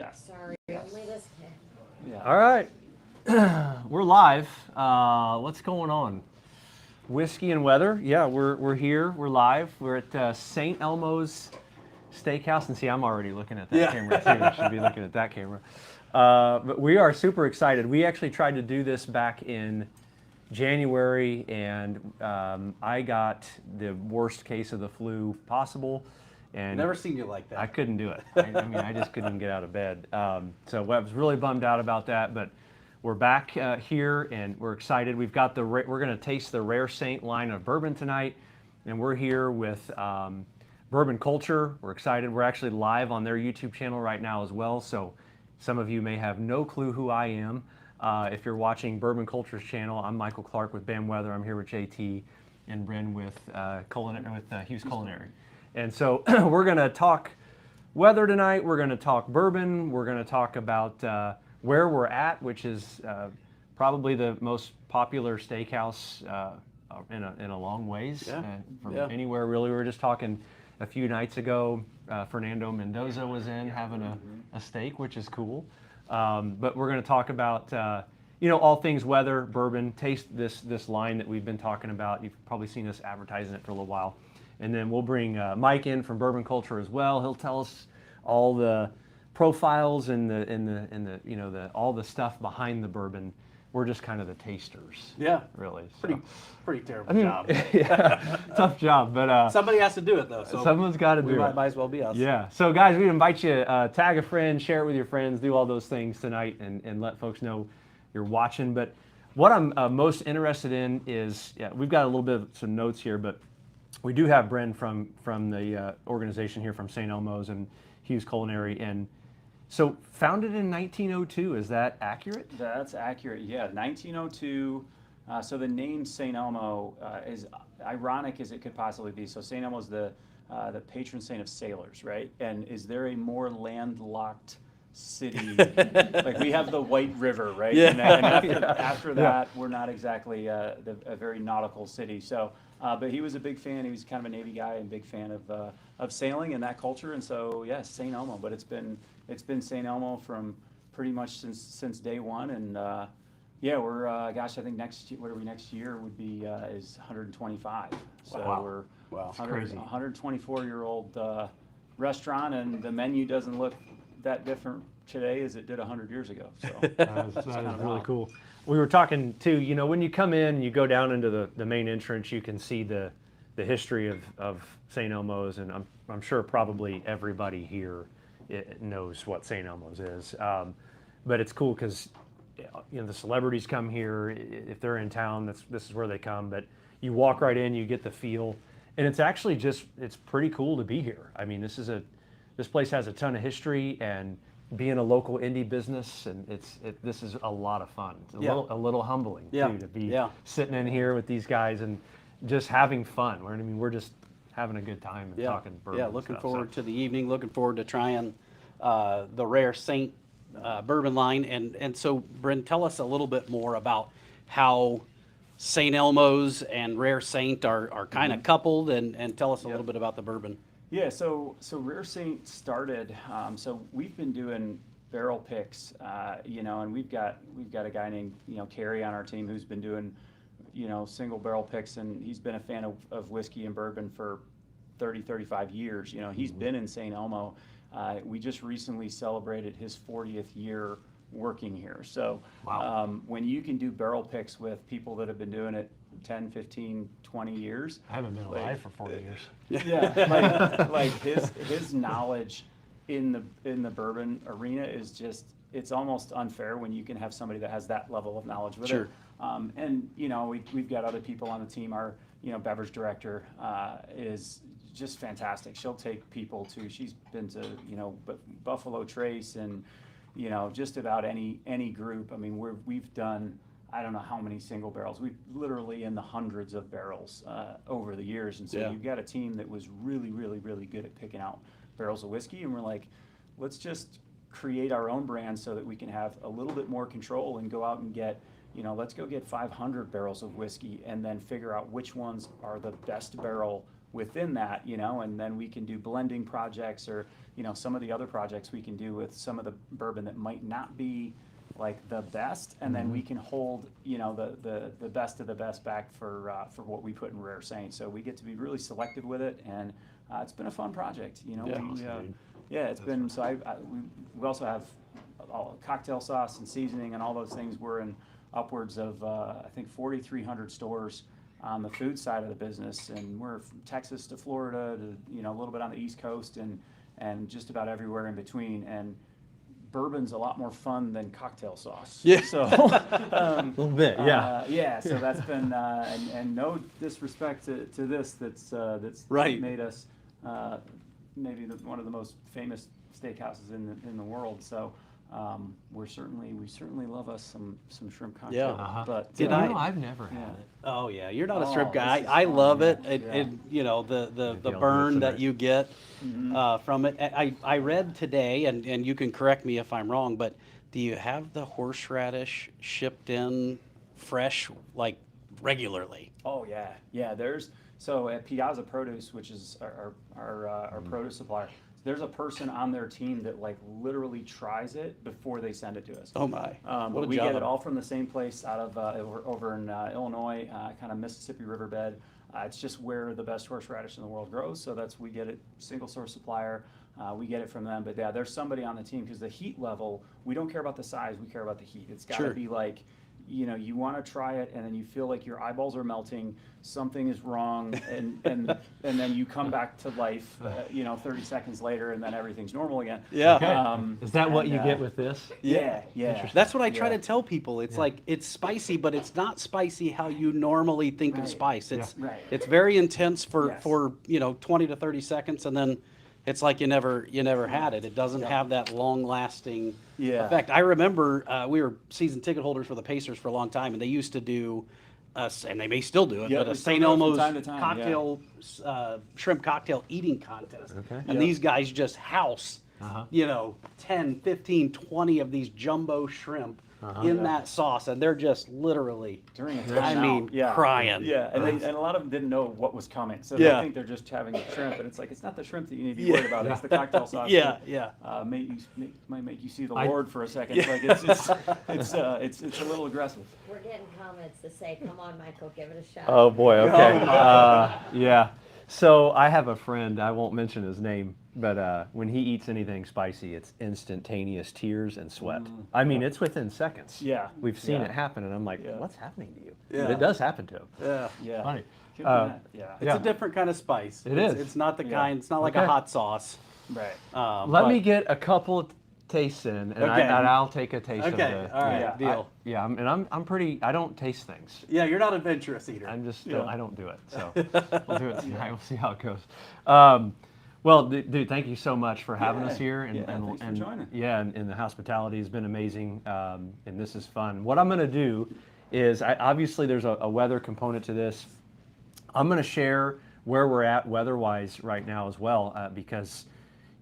Yeah. Sorry, only this kid. Yeah. All right, we're live. What's going on? Whiskey and weather. Yeah, we're here. We're live. We're at St. Elmo's Steakhouse, and see, I'm already looking at that Yeah. camera too. I should be looking at that camera. But we are super excited. We actually tried to do this back in January, and I got the worst case of the flu possible. And Never seen you like that. I couldn't do it. I mean, I just couldn't get out of bed. So I was really bummed out about that. But we're back here, and we're excited. We've got we're going to taste the Rare Saint line of bourbon tonight, and we're here with Bourbon Culture. We're excited. We're actually live on their YouTube channel right now as well. So some of you may have no clue who I am. If you're watching Bourbon Culture's channel, I'm Michael Clark with Bam Weather. I'm here with JT and Bryn with Hughes Culinary. And so we're going to talk weather tonight. We're going to talk bourbon. We're going to talk about where we're at, which is probably the most popular steakhouse in a long ways. From anywhere, really. We were just talking a few nights ago. Fernando Mendoza was in having a steak, which is cool. But we're going to talk about all things weather, bourbon, taste this line that we've been talking about. You've probably seen us advertising it for a little while. And then we'll bring Mike in from Bourbon Culture as well. He'll tell us all the profiles and all the stuff behind the bourbon. We're just kind of the tasters. Yeah. Really. So. Pretty terrible job. Yeah, tough job, but somebody has to do it though. So someone's got to do it. Might as well be us. Yeah. So guys, we invite you tag a friend, share it with your friends, do all those things tonight, and let folks know you're watching. But what I'm most interested in is we've got a little bit of some notes here, but we do have Bryn from the organization here from St. Elmo's and Hughes Culinary, and so founded in 1902. Is that accurate? That's accurate. Yeah, 1902. So the name St. Elmo is ironic as it could possibly be. So St. Elmo is the patron saint of sailors, right? And is there a more landlocked city? Like we have the White River, right? Yeah. And after that, we're not exactly a very nautical city. So. But he was a big fan. He was kind of a Navy guy and big fan of sailing and that culture. And so, yes, St. Elmo. But it's been St. Elmo from pretty much since day one. And we're I think next year would be is 125. So Wow. we're Wow. 124-year-old restaurant, and the menu doesn't look that different today as it did 100 years ago. So that is really cool. We were talking too, when you come in, you go down into the main entrance, you can see the history of St. Elmo's, and I'm sure probably everybody here knows what St. Elmo's is. But it's cool because the celebrities come here. If they're in town, this is where they come. But you walk right in, you get the feel, and it's actually it's pretty cool to be here. I mean, this place has a ton of history, and being a local indie business, and this is a lot of fun. It's a little humbling too, to be sitting in here with these guys and just having fun. We're just having a good time and talking bourbon. Yeah, looking forward to the evening. Looking forward to trying the Rare Saint bourbon line. And so, Bryn, tell us a little bit more about how St. Elmo's and Rare Saint are kind of coupled, and tell us a little bit about the bourbon. Yeah, so Rare Saint started. So we've been doing barrel picks, and we've got a guy named Kerry on our team who's been doing single barrel picks, and he's been a fan of whiskey and bourbon for 35 years. He's been in St. Elmo. We just recently celebrated his 40th year working here. So when you can do barrel picks with people that have been doing it 10, 15, 20 years. I haven't been alive for 40 years. Yeah, like his knowledge in the bourbon arena is just, it's almost unfair when you can have somebody that has that level of knowledge with it. And we've got other people on the team. Our beverage director is just fantastic. She'll take people to, she's been to Buffalo Trace and just about any group. I mean, we've done, I don't know how many single barrels. We've literally in the hundreds of barrels over the years. And so you've got a team that was really, really, really good at picking out barrels of whiskey. And we're like, let's just create our own brand so that we can have a little bit more control and go out and get, let's go get 500 barrels of whiskey and then figure out which ones are the best barrel within that, you know, and then we can do blending projects or, you know, some of the other projects we can do with some of the bourbon that might not be like the best, and then we can hold, you know, the best of the best back for what we put in Rare Saint. So we get to be really selective with it, and it's been a fun project, you know. Yeah. Yeah, it's been, so we also have all cocktail sauce and seasoning and all those things. We're in upwards of, I think 4,300 stores on the food side of the business, and we're from Texas to Florida to, you know, a little bit on the East Coast and just about everywhere in between. And bourbon's a lot more fun than cocktail sauce. Yeah. So, A little bit, yeah. yeah, so that's been, and no disrespect to this, that's Right. made us maybe one of the most famous steakhouses in the world. So we certainly love us some shrimp cocktail. Yeah. But Did I've never yeah. had it. Oh yeah, you're not a Oh, shrimp guy. this is I fun, love yeah. it. Yeah. You know the Maybe I'll do burn it that tonight. you get Mm-hmm. from it. I read today, and you can correct me if I'm wrong, but do you have the horseradish shipped in fresh like regularly? Oh yeah. So at Piazza Produce, which is our produce supplier, there's a person on their team that like literally tries it before they send it to us. Oh my, what But a we job. get it all from the same place out of over in Illinois, kind of Mississippi riverbed. It's just where the best horseradish in the world grows. So we get it single source supplier. We get it from them. But yeah, there's somebody on the team because the heat level, we don't care about the size, we care about the heat. It's got to Sure. be like, you know, you want to try it and then you feel like your eyeballs are melting, something is wrong, and then you come back to life, you know, 30 seconds later, and then everything's normal again. Yeah. Is that what and, you get with this? Yeah. That's what I try Yeah. to tell people. It's like it's spicy, but it's not spicy how you normally think of Right. spice. It's Right. it's very intense for Yes. 20 to 30 seconds, and then it's like you never had it. It doesn't Yep. have that long lasting Yeah. effect. I remember we were season ticket holders for the Pacers for a long time, and they used to do and they may still do it, Yep, but a they still St. do it from Elmo's time to time, yeah. cocktail shrimp cocktail eating contest. Okay. And Yep. these guys just house, Uh-huh. 10, 15, 20 of these jumbo shrimp in Yeah. that sauce, and they're just literally, During a I timeout. mean, crying. Yeah, and a lot of them didn't know what was coming, so Yeah. they think they're just having shrimp, and it's like, it's not the shrimp that you need to be worried about, it's the cocktail sauce. Yeah, that, yeah. might make you see the I- Lord for a second. Like it's a little aggressive. We're getting comments that say, come on, Michael, give it a shot. Oh boy, okay. Oh, my. Yeah. So I have a friend, I won't mention his name, but when he eats anything spicy, it's instantaneous tears and sweat. I mean, it's within seconds. Yeah. We've seen Yeah. it happen, and I'm like, Yeah. what's happening to you? Yeah. But it does happen to him. Yeah. Yeah. Funny. Could be Uh, that, yeah. It's Yeah. a different kind of spice. It it's, is. It's not the Yeah. kind. It's not like a Okay. hot sauce. Right. Let but- me get a couple of tastes in, and, Okay. I'll take a taste of Okay. the. All right. Yeah, Deal. I'm pretty. I don't taste things. Yeah, you're not an adventurous eater. I'm just. Yeah. I don't do it. So we'll do it tonight. We'll see how it goes. Well, dude, thank you so much for having us Yeah. here, and Yeah, thanks for joining. yeah, and the hospitality has been amazing, and this is fun. What I'm going to do is, obviously, there's a weather component to this. I'm going to share where we're at weather-wise right now as well, because,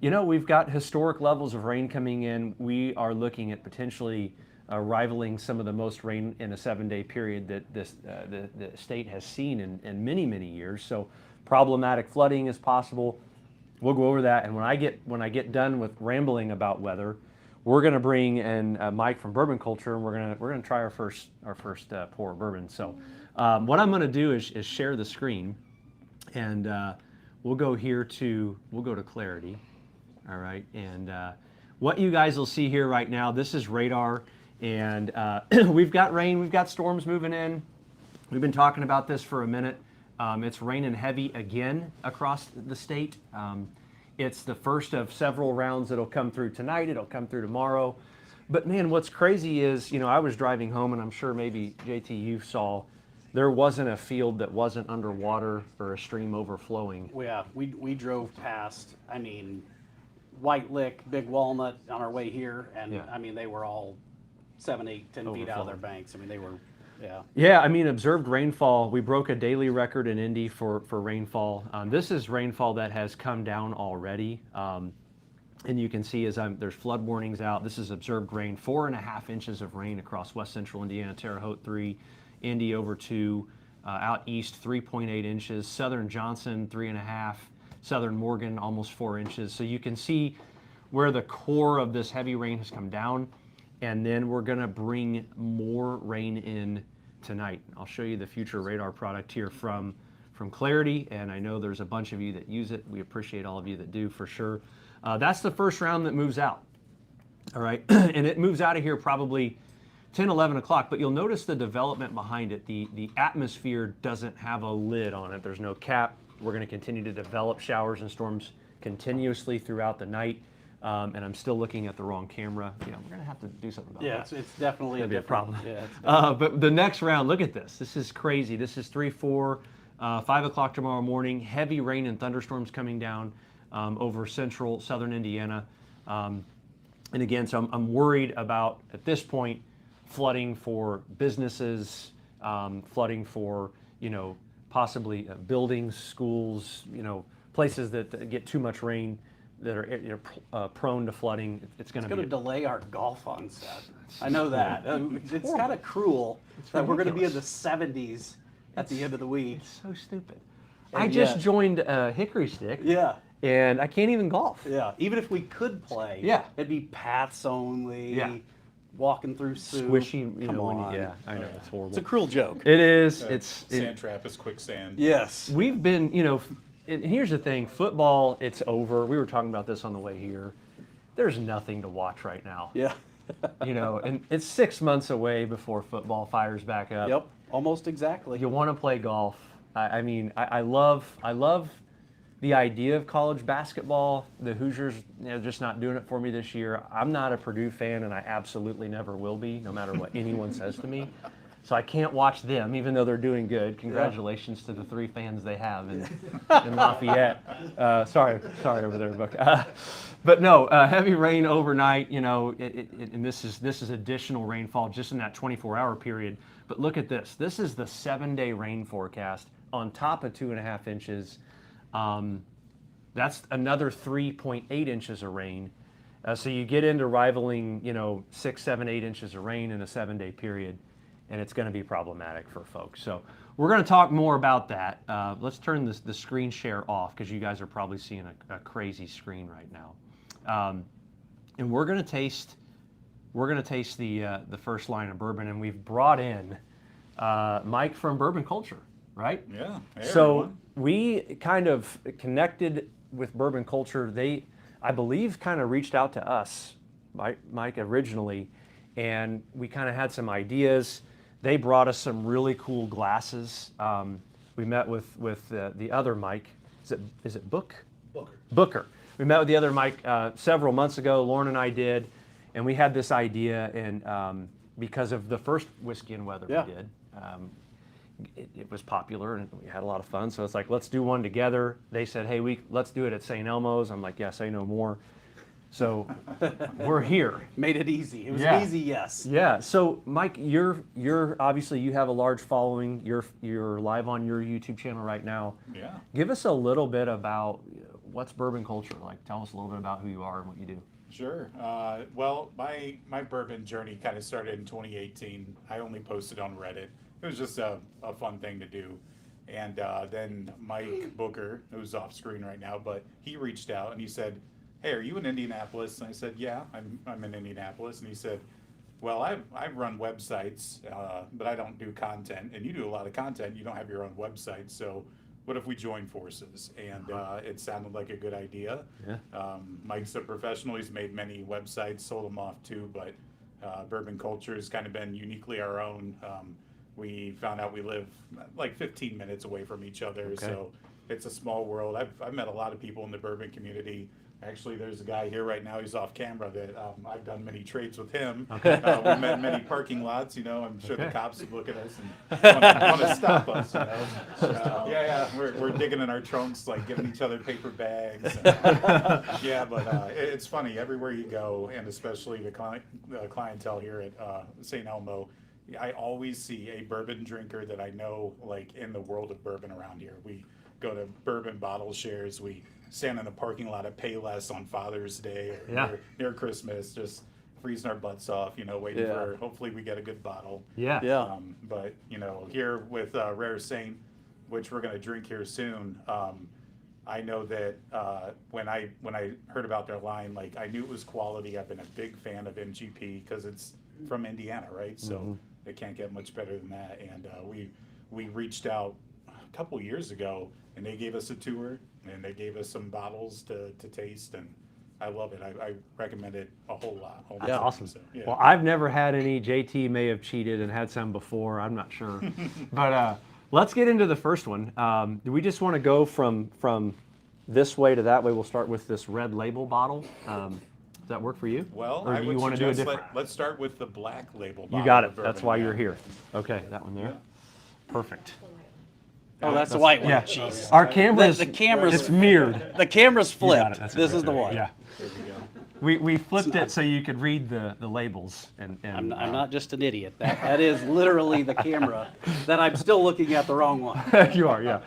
we've got historic levels of rain coming in. We are looking at potentially rivaling some of the most rain in a 7-day period that the state has seen in many, many years. So problematic flooding is possible. We'll go over that, and when I get done with rambling about weather, we're going to bring in Mike from Bourbon Culture, and we're going to try our first pour of bourbon. So what I'm going to do is share the screen, and we'll go to Clarity. All right, and what you guys will see here right now, this is radar, and we've got rain, we've got storms moving in. We've been talking about this for a minute. It's raining heavy again across the state. It's the first of several rounds that'll come through tonight. It'll come through tomorrow. But man, what's crazy is, I was driving home, and I'm sure maybe JT you saw, there wasn't a field that wasn't underwater or a stream overflowing. Yeah, we drove past. I mean, White Lick, Big Walnut on our way here, and Yeah. I mean they were all 7, 8, 10 feet out of their Overflowing. banks. I mean they were, yeah. Yeah, I mean, observed rainfall. We broke a daily record in Indy for rainfall. This is rainfall that has come down already. And you can see there's flood warnings out. This is observed rain, 4.5 inches of rain across west central Indiana, Terre Haute 3, Indy over 2, Out east, 3.8 inches. Southern Johnson, 3.5. Southern Morgan, almost 4 inches. So you can see where the core of this heavy rain has come down. And then we're going to bring more rain in tonight. I'll show you the future radar product here from Clarity, and I know there's a bunch of you that use it. We appreciate all of you that do, for sure. That's the first round that moves out. All right, and it moves out of here probably 10, 11 o'clock, but you'll notice the development behind it. The atmosphere doesn't have a lid on it. There's no cap. We're going to continue to develop showers and storms continuously throughout the night. And I'm still looking at the wrong camera. Yeah, we're going to have to do something about that. Yeah, it's definitely Gonna be a different- problem. Yeah, it's different. But the next round, look at this. This is crazy. This is 3, 4, 5 o'clock tomorrow morning. Heavy rain and thunderstorms coming down over central, southern Indiana. And again, so I'm worried about, at this point, flooding for businesses, flooding for, possibly buildings, schools, places that get too much rain, that are prone to flooding. It's going It's to going be to delay our golf onset. I know that. It's kind of cruel that we're going to be in the 70s at the end of the week. It's so stupid. And I just yet- joined Hickory Stick, Yeah, and I can't even golf. yeah. Even if we could play, Yeah. it'd be paths only. Yeah. Walking through soup. Squishy, Come when on. yeah, I know, it's horrible. It's a cruel joke. It is. Sand trap is quicksand. Yes. We've been, and here's the thing, football, it's over. We were talking about this on the way here. There's nothing to watch right now. Yeah. And it's 6 months away before football fires back up. Yep. Almost exactly. You want to play golf. I love the idea of college basketball. The Hoosiers, just not doing it for me this year. I'm not a Purdue fan, and I absolutely never will be, no matter what anyone says to me. So I can't watch them, even though they're doing good. Congratulations to the 3 fans they have in Lafayette. Sorry over there, Buck. But no, heavy rain overnight. And this is additional rainfall just in that 24-hour period. But look at this. This is the 7-day rain forecast on top of 2.5 inches. That's another 3.8 inches of rain. So you get into rivaling, 6, 7, 8 inches of rain in a 7-day period. And it's going to be problematic for folks. So we're going to talk more about that. Let's turn the screen share off, because you guys are probably seeing a crazy screen right now. And we're going to taste the first line of bourbon, and we've brought in Mike from Bourbon Culture, right? Yeah. Hey, So everyone. we kind of connected with Bourbon Culture. They, I believe, kind of reached out to us, Mike originally, and we kind of had some ideas. They brought us some really cool glasses. We met with the other Mike. Is it Booker. We met with the other Mike several months ago. Lauren and I did, and we had this idea, and because of the first Whiskey and Weather Yeah. we did, it was popular and we had a lot of fun. So it's like, let's do one together. They said, hey, let's do it at St. Elmo's. I'm like, yeah, say no more. So we're here. Made it easy. It was Yeah. an easy yes. Yeah. So Mike, you're obviously, you have a large following. You're live on your YouTube channel right now. Yeah. Give us a little bit about what's Bourbon Culture like. Tell us a little bit about who you are and what you do. Sure. Well, my bourbon journey kind of started in 2018. I only posted on Reddit. It was just a fun thing to do. And then Mike Booker, who's off screen right now, but he reached out and he said, hey, are you in Indianapolis? And I said, yeah, I'm in Indianapolis. And he said, well, I run websites, but I don't do content. And you do a lot of content. You don't have your own website. So what if we join forces? And it sounded like a good idea. Yeah. Mike's a professional. He's made many websites, sold them off too, but Bourbon Culture has kind of been uniquely our own. We found out we live like 15 minutes away from each other, Okay. so it's a small world. I've met a lot of people in the bourbon community. Actually, there's a guy here right now, he's off camera, that I've done many trades with him. Okay. We met in many parking lots, I'm sure the Okay. cops would look at us and want to stop us, Yeah, we're digging in our trunks, like giving each other paper bags. Yeah, but it's funny, everywhere you go, and especially the clientele here at St. Elmo, I always see a bourbon drinker that I know, like, in the world of bourbon around here. We go to bourbon bottle shares. We stand in the parking lot at Payless on Father's Day or Yeah. near Christmas. Just freezing our butts off, waiting Yeah. for, hopefully we get a good bottle. Yeah. Yeah. But, here with Rare Saint, which we're going to drink here soon, I know that when I heard about their line, like I knew it was quality. I've been a big fan of MGP because it's from Indiana, right? So it can't get much better than that. And we reached out a couple years ago, and they gave us a tour, and they gave us some bottles to taste, and I love it. I recommend it a whole lot. all the That's time. awesome. So, yeah. Well, I've never had any. JT may have cheated and had some before. I'm not sure. But let's get into the first one. Do we just want to go from this way to that way? We'll start with this red label bottle. Does that work for you? Well, or I do would you want to do a suggest different? let's start with the black label. You bottle got of it. That's bourbon, why yeah. you're here. Okay, that one there. Yeah. Perfect. Oh, that's the white one. Yeah. Jeez. Our camera's The camera's- it's mirrored. The camera's You got flipped. it. That's This it. is the one. Yeah. There we go. We flipped it so you could read the labels and I'm not just an idiot. That is literally the camera that I'm still looking at the wrong one. you are, yeah.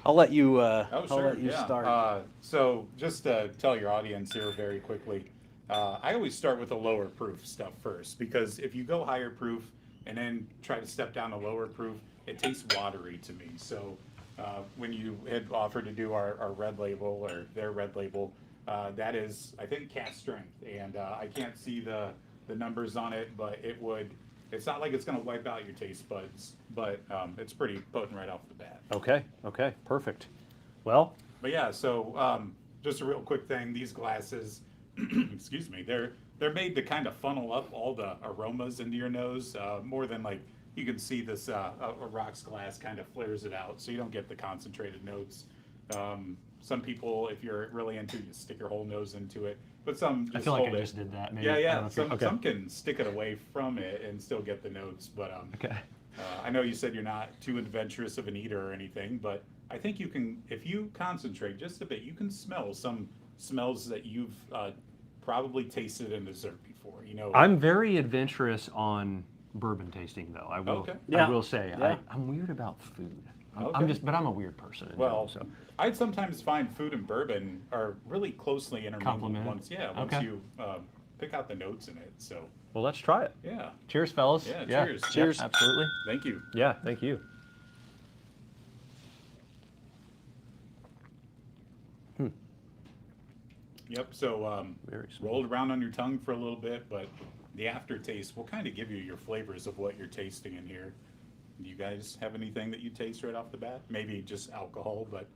I'll let you. Oh, I'll sure. let you Yeah. start. So just to tell your audience here very quickly, I always start with the lower proof stuff first, because if you go higher proof and then try to step down to lower proof, it tastes watery to me. So when you had offered to do our red label or their red label, that is, I think, cast strength, and I can't see the numbers on it, but it's not like it's going to wipe out your taste buds, but it's pretty potent right off the bat. Okay, perfect. Well, But yeah, so just a real quick thing, these glasses, excuse me, they're made to kind of funnel up all the aromas into your nose, more than like, you can see this, a rocks glass kind of flares it out, so you don't get the concentrated notes. Some people, if you're really into it, you stick your whole nose into it, but some just I feel like hold I it. just did that. Maybe. Yeah, I don't yeah, know if you're- some can stick it away from it and still get the notes, but Okay. I know you said you're not too adventurous of an eater or anything, but I think you can, if you concentrate just a bit, you can smell some smells that you've probably tasted in dessert before. I'm very adventurous on bourbon tasting, though. I will. Okay. I Yeah. will say Yeah. I'm weird about food. I'm Okay. but I'm a weird person. in Well, general, so. I'd sometimes find food and bourbon are really closely intermingled Complemented? once Okay. you pick out the notes in it. So Well, let's try it. yeah, Cheers, fellas. Yeah, cheers. Yep, Cheers. absolutely. thank you. Yeah, thank you. Yep. So Very smooth. rolled around on your tongue for a little bit, but the aftertaste will kind of give you your flavors of what you're tasting in here. Do you guys have anything that you taste right off the bat? Maybe just alcohol, but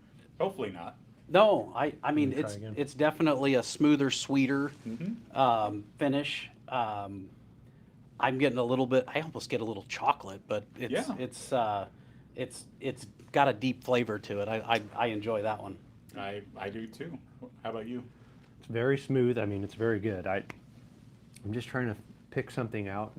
hopefully not. No, I mean try it's again. it's definitely a smoother, sweeter Mm-hmm. finish. I'm getting a little bit. I almost get a little chocolate, but Yeah. it's got a deep flavor to it. I enjoy that one. I do too. How about you? It's very smooth. I mean, it's very good. I'm just trying to pick something out.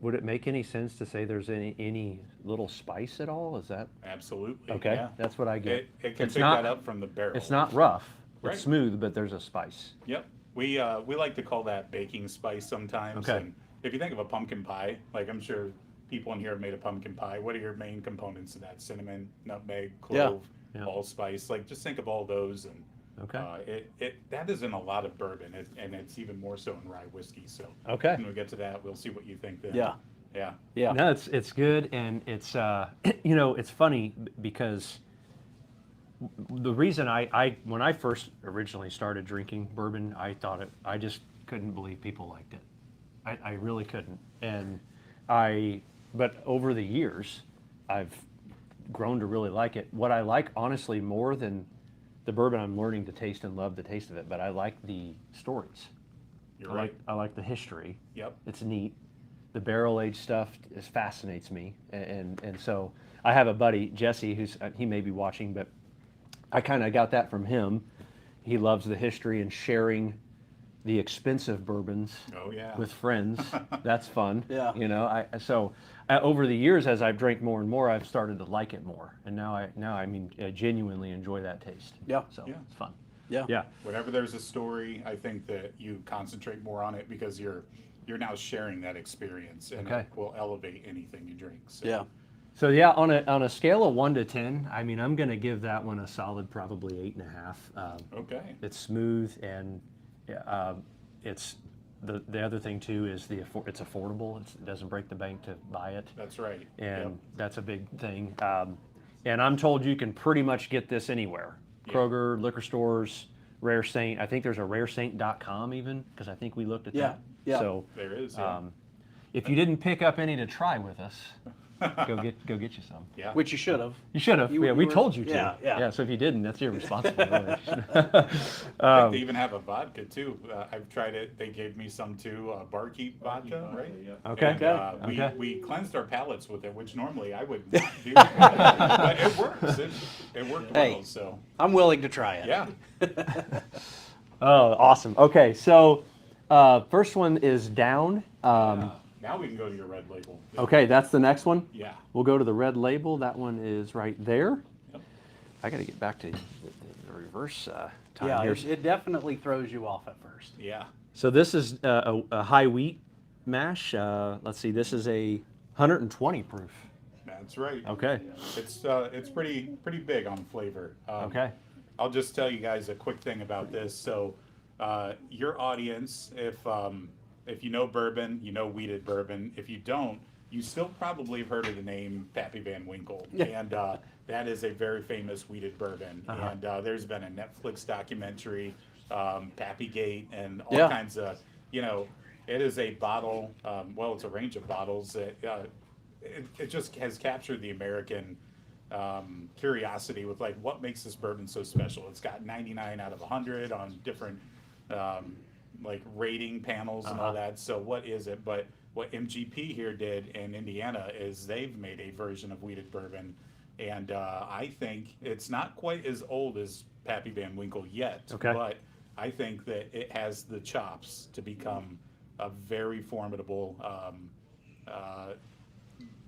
Would it make any sense to say there's any little spice at all? Is that Absolutely. okay? Yeah. That's what I get. It can It's pick not- that up from the barrel. It's not rough. Right. It's smooth, but there's a spice. Yep. We like to call that baking spice sometimes. Okay. And if you think of a pumpkin pie, like I'm sure people in here have made a pumpkin pie. What are your main components of that? Cinnamon, nutmeg, clove, Yeah. allspice. Like just think of all those, and Okay. that is in a lot of bourbon, and it's even more so in rye whiskey. So Okay. when we get to that, we'll see what you think then. Yeah. Yeah. Yeah. No, it's good, and it's it's funny because the reason I when I first originally started drinking bourbon, I just couldn't believe people liked it. I really couldn't, but over the years, I've grown to really like it. What I like, honestly, more than the bourbon, I'm learning to taste and love the taste of it, but I like the stories. You're right. I like the history. Yep. It's neat. The barrel aged stuff fascinates me, and so I have a buddy, Jesse, he may be watching, but I kind of got that from him. He loves the history and sharing the expensive bourbons Oh yeah. with friends. That's fun. Yeah. Over the years, as I've drank more and more, I've started to like it more, and now I genuinely enjoy that taste. Yeah. So Yeah. it's fun. Yeah. Yeah. Whenever there's a story, I think that you concentrate more on it because you're now sharing that experience, and Okay. it will elevate anything you drink. So. Yeah. So yeah, on a scale of 1 to 10, I mean, I'm going to give that one a solid probably 8.5. Okay. It's smooth, and it's the other thing too is it's affordable. It doesn't break the bank to buy it, That's right. and Yep. that's a big thing. And I'm told you can pretty much get this anywhere. Yeah. Kroger, liquor stores, Rare Saint. I think there's a raresaint.com even, because I think we looked at Yeah, that. yeah. So There is. Yeah. if you didn't pick up any to try with us, go get you some. Yeah. Which you should have. You should have. You- Yeah, you we were- told you to. yeah, yeah. So if you didn't, that's your responsibility. I think they even have a vodka too. I've tried it. They gave me some too. Barkeep vodka, right? Okay. And, Okay. we cleansed our palates with it, which normally I wouldn't do. But it works. It worked Hey. well. So I'm willing to try it. yeah. Oh, awesome. Okay, so first one is down. Now we can go to your red label. Okay, that's the next one. Yeah. We'll go to the red label. That one is right there. Yep. I got to get back to the reverse time Yeah, here. it definitely throws you off at first. Yeah. So this is a high wheat mash. Let's see, this is a 120 proof. That's right. Okay. It's pretty big on flavor. Okay. I'll just tell you guys a quick thing about this. So, your audience, if you know bourbon, you know wheated bourbon. If you don't, you still probably have heard of the name Pappy Van Winkle, and that is a very famous wheated bourbon. And there's been a Netflix documentary, Pappygate, and all Yeah. kinds of, it is a bottle. Well, it's a range of bottles that it just has captured the American curiosity with like what makes this bourbon so special. It's got 99 out of 100 on different like rating panels and all that. So what is it? But what MGP here did in Indiana is they've made a version of wheated bourbon, and I think it's not quite as old as Pappy Van Winkle yet. Okay. But I think that it has the chops to become a very formidable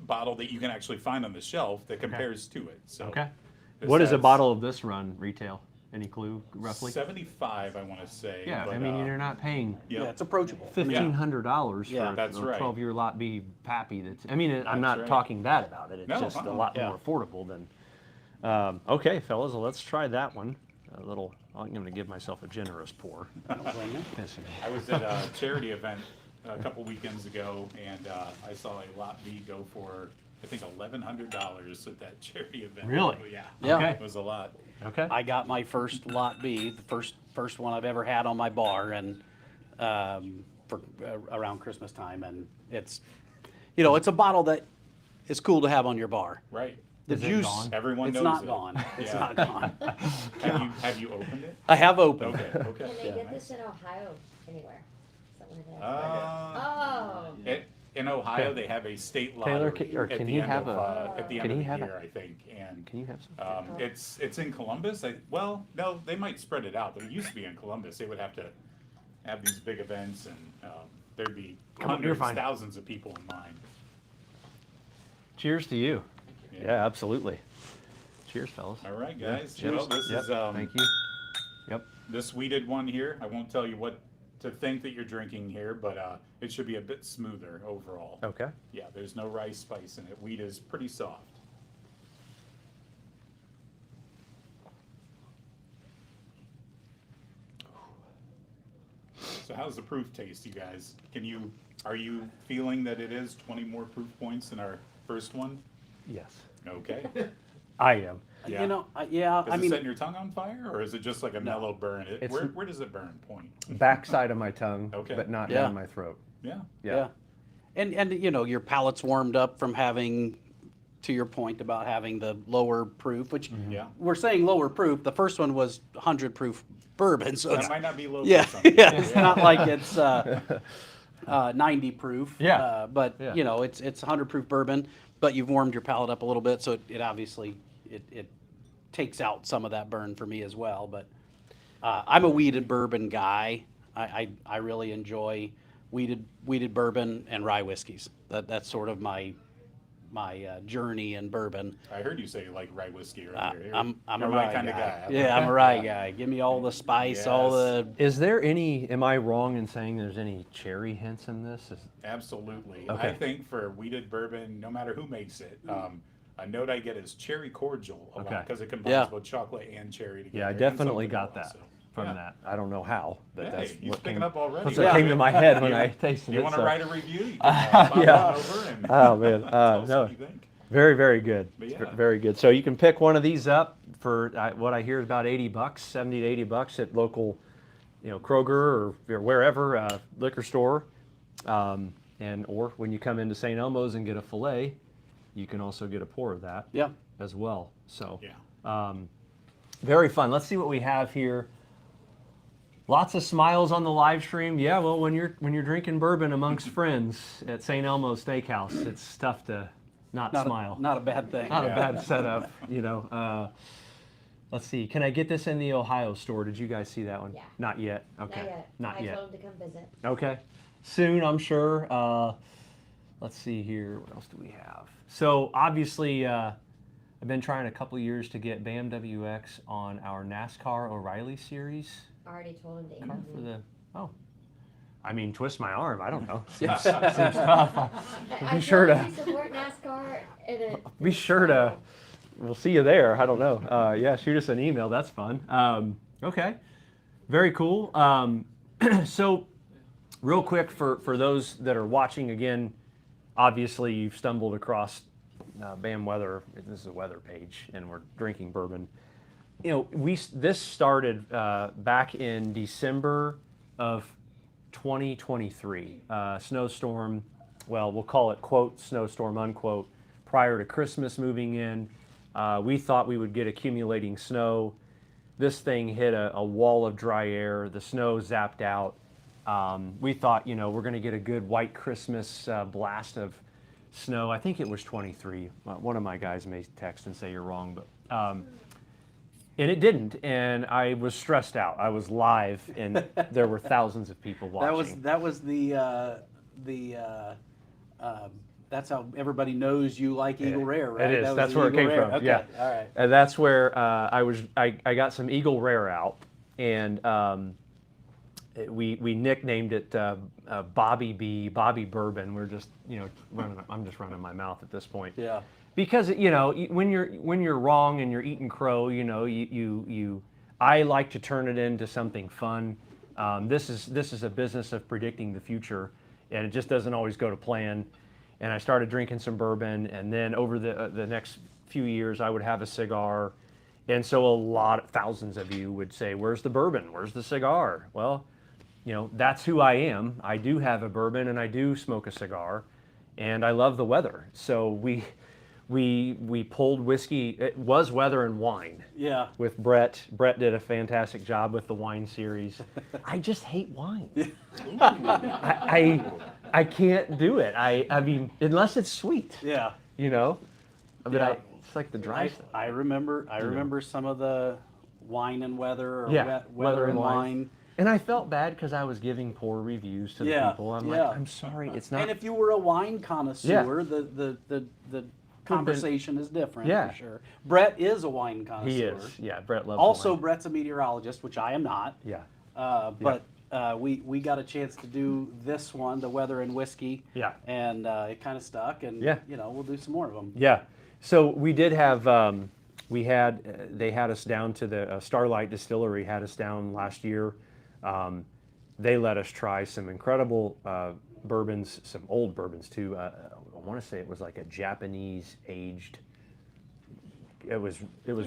bottle that you can actually find on the shelf that compares to it. So Okay. this What does a has bottle of this run retail? Any clue roughly? 75, I want to say. Yeah, but, I mean, you're not paying yeah. Yeah, it's approachable. $1,500 Yeah. for That's a right. 12-year lot B Pappy. I'm That's not right. talking bad about it. It's No, just a uh-uh. lot Yeah. more affordable than. Okay, fellas, well, let's try that one. I'm going to give myself a generous pour. I don't blame you. I was at a charity event a couple weekends ago, and I saw a lot B go for, I think, $1,100 at that charity event. Really? Yeah. Yeah. Okay. It was a lot. Okay. I got my first lot B, the first one I've ever had on my bar, and for around Christmas time, and it's a bottle that is cool to have on your bar. Right. The Is it juice, gone? Everyone it's knows not it. gone. It's Yeah. not gone. Have you opened it? I have opened. Okay. Okay. Can they Yeah. get this in Ohio anywhere? Something like that. Uh, Oh, in Ohio, Okay. they have a state Taylor, lottery or at can the he end have of, a- at the can end of he the have a- year, I think. And Can you have some? it's in Columbus. Well, no, they might spread it out, but it used to be in Columbus. They would have to have these big events, and there'd be Come on, you're hundreds, fine. thousands of people in line. Cheers to you. Yeah. Yeah, absolutely. Cheers, fellas. All right, guys. Cheers. Well, this Yep, is thank you. Yep. this wheated one here. I won't tell you what to think that you're drinking here, but it should be a bit smoother overall. Okay. Yeah, there's no rice spice in it. Wheat is pretty soft. So how's the proof taste, you guys? Are you feeling that it is 20 more proof points than our first one? Yes. Okay. I am. Yeah. Yeah, Is I it mean, setting your tongue on fire, or is it just like a mellow burn? It's- Where does it burn? Point. Backside of my tongue, Okay. but not Yeah. down my throat. Yeah. yeah. And your palate's warmed up from having, to your point about having the lower proof, which Yeah. we're saying lower proof. The first one was 100 proof bourbon, so That it's, might not be low. yeah, for some people. yeah, it's not like it's 90 proof. Yeah. But Yeah. it's 100 proof bourbon, but you've warmed your palate up a little bit, so it obviously it takes out some of that burn for me as well. But I'm a wheated bourbon guy. I really enjoy wheated bourbon and rye whiskeys. That's sort of my journey in bourbon. I heard you say you like rye whiskey earlier. I'm You're a my rye kinda guy. guy. Yeah, I'm a rye guy. Give me all the spice, all Yes. the. Is there any, am I wrong in saying there's any cherry hints in this? Absolutely. Okay. I think for wheated bourbon, no matter who makes it, a note I get is cherry cordial a lot Okay. because it combines Yeah. both chocolate and cherry together. Yeah, I and definitely some got vanilla, that. so. from Yeah. that. I don't know how, but Hey, that's he's what picking came, up already. that's what came to my head when I tasted You it. want to so. write a review? You can pop Yeah. on over and Oh man, tell us no, what you think. very very good. But It's yeah. very good. So you can pick one of these up for what I hear is about $80, 70 to $80 at local, Kroger or wherever liquor store, and or when you come into St. Elmo's and get a fillet, you can also get a pour of that Yeah. as well. So Yeah. very fun. Let's see what we have here. Lots of smiles on the live stream. Yeah, well, when you're drinking bourbon amongst friends at St. Elmo's Steakhouse, it's tough to not smile. Not a bad thing. Not a Yeah. bad setup, Let's see. Can I get this in the Ohio store? Did you guys see that one? Yeah. Not yet. Okay. Not yet. Not yet. I told him to come visit. Okay. Soon, I'm sure. Let's see here. What else do we have? So obviously, I've been trying a couple years to get Bam WX on our NASCAR O'Reilly series. I already told him to Car email for me. I mean, twist my arm. I don't know. Yeah. Seems tough. I Be sure told to him we support NASCAR and it. be sure to. We'll see you there. I don't know. Yeah, shoot us an email. That's fun. Okay, very cool. So, real quick for those that are watching again, obviously you've stumbled across Bam Weather. This is a weather page, and we're drinking bourbon. This started back in December of 2023. Snowstorm. Well, we'll call it quote snowstorm unquote. Prior to Christmas moving in. We thought we would get accumulating snow. This thing hit a wall of dry air. The snow zapped out. We thought, we're going to get a good white Christmas blast of snow. I think it was 23. One of my guys may text and say you're wrong, but and it didn't. And I was stressed out. I was live, and there were thousands of people watching. That was that's how everybody knows you like Eagle Rare, right? It is. That was That's the where it Eagle came Rare. from. Okay. Yeah. All right. And that's where I got some Eagle Rare out, and we nicknamed it Bobby B, Bobby Bourbon. We're just I'm just running my mouth at this point. Yeah. Because when you're wrong and you're eating crow, I like to turn it into something fun. This is a business of predicting the future, and it just doesn't always go to plan. And I started drinking some bourbon, and then over the next few years, I would have a cigar, and so thousands of you would say, "Where's the bourbon? Where's the cigar?" Well, that's who I am. I do have a bourbon, and I do smoke a cigar, and I love the weather. So we pulled whiskey. It was weather and wine. Yeah. With Brett. Brett did a fantastic job with the wine series. I just hate wine. I can't do it. I mean, unless it's sweet, Yeah. But Yeah. it's like the dry stuff. I remember some of the wine and weather or Yeah, weather and wine. And I felt bad because I was giving poor reviews to the Yeah, people. I'm yeah. like, I'm sorry, it's not. And if you were a wine connoisseur, the conversation is different Yeah. for sure. Brett is a wine connoisseur. He is. Yeah, Brett loves Also, wine. Brett's a meteorologist, which I am not. Yeah. But we got a chance to do this one, the weather and whiskey. Yeah. And it kind of stuck, and Yeah. we'll do some more of them. Yeah. So we did have, they had us down to the Starlight Distillery, had us down last year. They let us try some incredible bourbons, some old bourbons too. I want to say it was like a Japanese aged. It was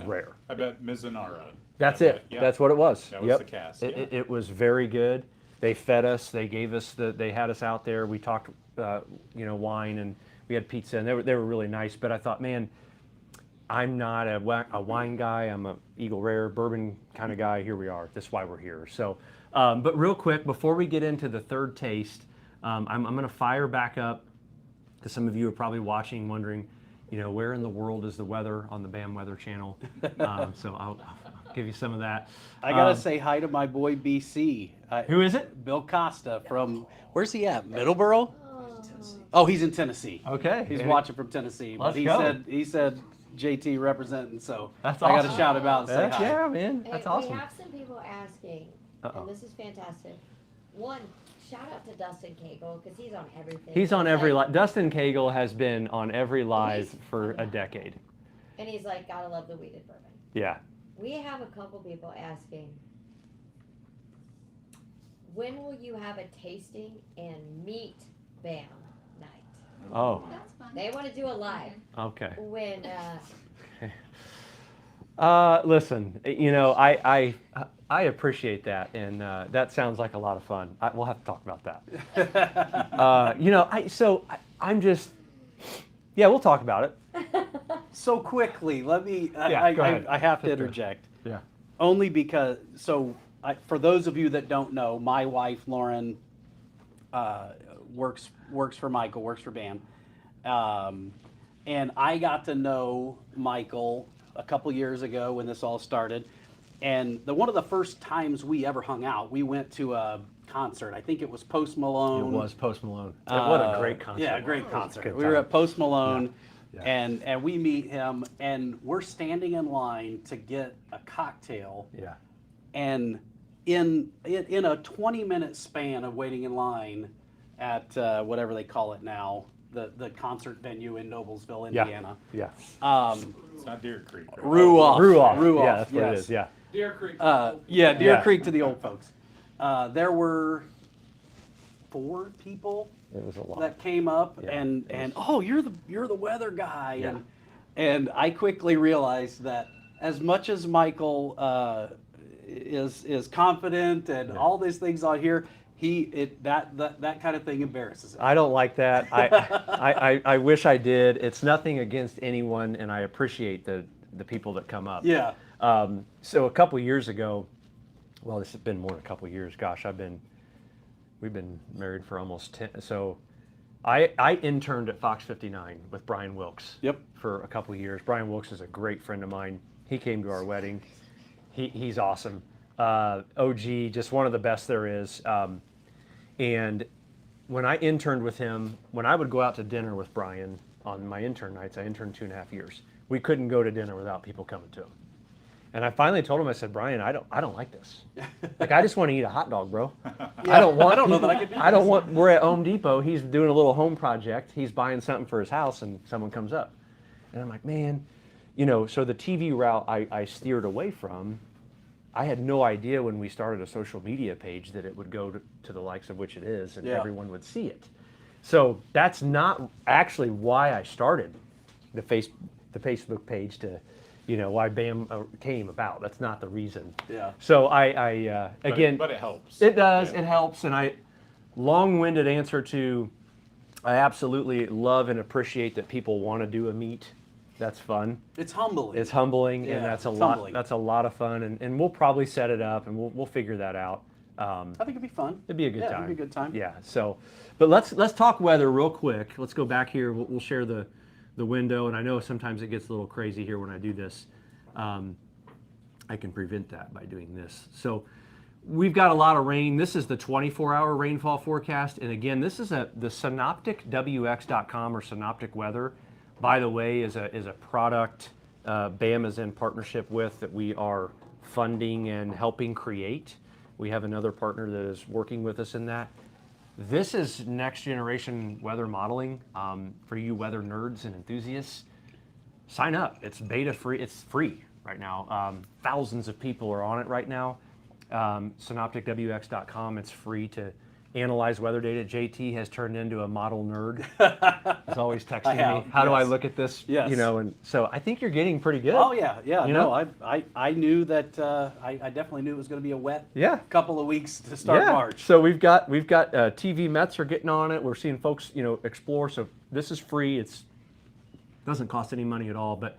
rare. I bet Mizunara. That's I it. bet, yeah. That's what it was. That was Yep. the cast, It, yeah. it was very good. They fed us. They gave us they had us out there. We talked, wine, and we had pizza, and they were really nice. But I thought, man, I'm not a wine guy. I'm a Eagle Rare bourbon kind of guy. Here we are. That's why we're here. So, but real quick, before we get into the third taste, I'm going to fire back up, because some of you are probably watching, wondering, where in the world is the weather on the Bam Weather channel? So I'll give you some of that. I gotta say hi to my boy BC. Who is it? Bill Costa from, where's he at? Middleborough? Oh, he's in Tennessee. Okay. He's watching from Tennessee. But Let's go. he said JT representing, so That's I gotta awesome. shout him out and say Heck hi. yeah, man. And That's we awesome. have some people asking, Uh-oh. and this is fantastic. One, shout out to Dustin Cagle, because he's on everything. He's on every like, live. Dustin Cagle has been on every live He's for a phenomenal. decade. And he's like, gotta love the weeded bourbon. Yeah. We have a couple people asking, when will you have a tasting and meet BAM night? Oh, That's fun. They want to do a live okay. when, Listen, I appreciate that, and that sounds like a lot of fun. We'll have to talk about that. I'm just, yeah, we'll talk about it. So quickly, let me, Yeah, go ahead. I have to That's good. interject. Yeah. Only because, for those of you that don't know, my wife, Lauren, works for Michael, works for BAM. And I got to know Michael a couple years ago when this all started. And one of the first times we ever hung out, we went to a concert. I think it was Post Malone. It was Post Malone. What a great Uh, concert. Yeah, great It was a concert. good We were time. at Post Malone, Yeah. and we meet him, and we're standing in line to get a cocktail, Yeah. and in a 20-minute span of waiting in line at whatever they call it now, the concert venue in Noblesville, Yeah. Indiana. Yeah. It's not Deer Creek. Right? Ruoff. Ruoff. Yeah, that's what yes. it is. Yeah. Deer Creek. Yeah, Deer Yeah. Creek to the old folks. There were 4 people It was a lot. that came up, Yeah, and oh, you're the weather guy, Yeah. and I quickly realized that as much as Michael is confident and all these things on here, that kind of thing embarrasses him. I don't like that. I wish I did. It's nothing against anyone, and I appreciate the people that come up. Yeah. So a couple years ago, well, this has been more than a couple years. Gosh, we've been married for almost 10. So I interned at Fox 59 with Brian Wilkes. Yep. For a couple years. Brian Wilkes is a great friend of mine. He came to our wedding. He's awesome. OG, just one of the best there is. And when I interned with him, when I would go out to dinner with Brian on my intern nights, I interned 2.5 years. We couldn't go to dinner without people coming to him. And I finally told him, I said, Brian, I don't like this. Like, I just want to eat a hot dog, bro. I don't know that I could do I don't want, we're at Home Depot, he's doing a little home project, he's buying something for his house, and someone comes up. And I'm like, man, so the TV route I steered away from, I had no idea when we started a social media page that it would go to the likes of which it is, and Yeah. everyone would see it. So that's not actually why I started the Facebook page to, why BAM came about. That's not the reason. Yeah. So I again, But it helps. it does. Yeah. It helps, and long-winded answer to, I absolutely love and appreciate that people want to do a meet. That's fun. It's humbling. It's humbling, Yeah, and that's a it's lot. humbling. That's a lot of fun, and we'll probably set it up, and we'll figure that out. I think it'd be fun. It'd be a good Yeah, time. it'd be a good time. Yeah. So, but let's talk weather real quick. Let's go back here. We'll share the window, and I know sometimes it gets a little crazy here when I do this. I can prevent that by doing this. So we've got a lot of rain. This is the 24-hour rainfall forecast, and again, this is the synopticwx.com or Synoptic Weather. By the way, is a product BAM is in partnership with that we are funding and helping create. We have another partner that is working with us in that. This is next generation weather modeling for you weather nerds and enthusiasts. Sign up. It's beta free. It's free right now. Thousands of people are on it right now. Synopticwx.com. It's free to analyze weather data. JT has turned into a model nerd. He's always texting me, have, how do I yes. look at this? Yes. And so I think you're getting pretty good. Oh yeah. You No, know? I knew that. I definitely knew it was going to be a wet Yeah. couple of weeks to start Yeah. March. So we've got TV Mets are getting on it. We're seeing folks, explore. So this is free. It's doesn't cost any money at all. But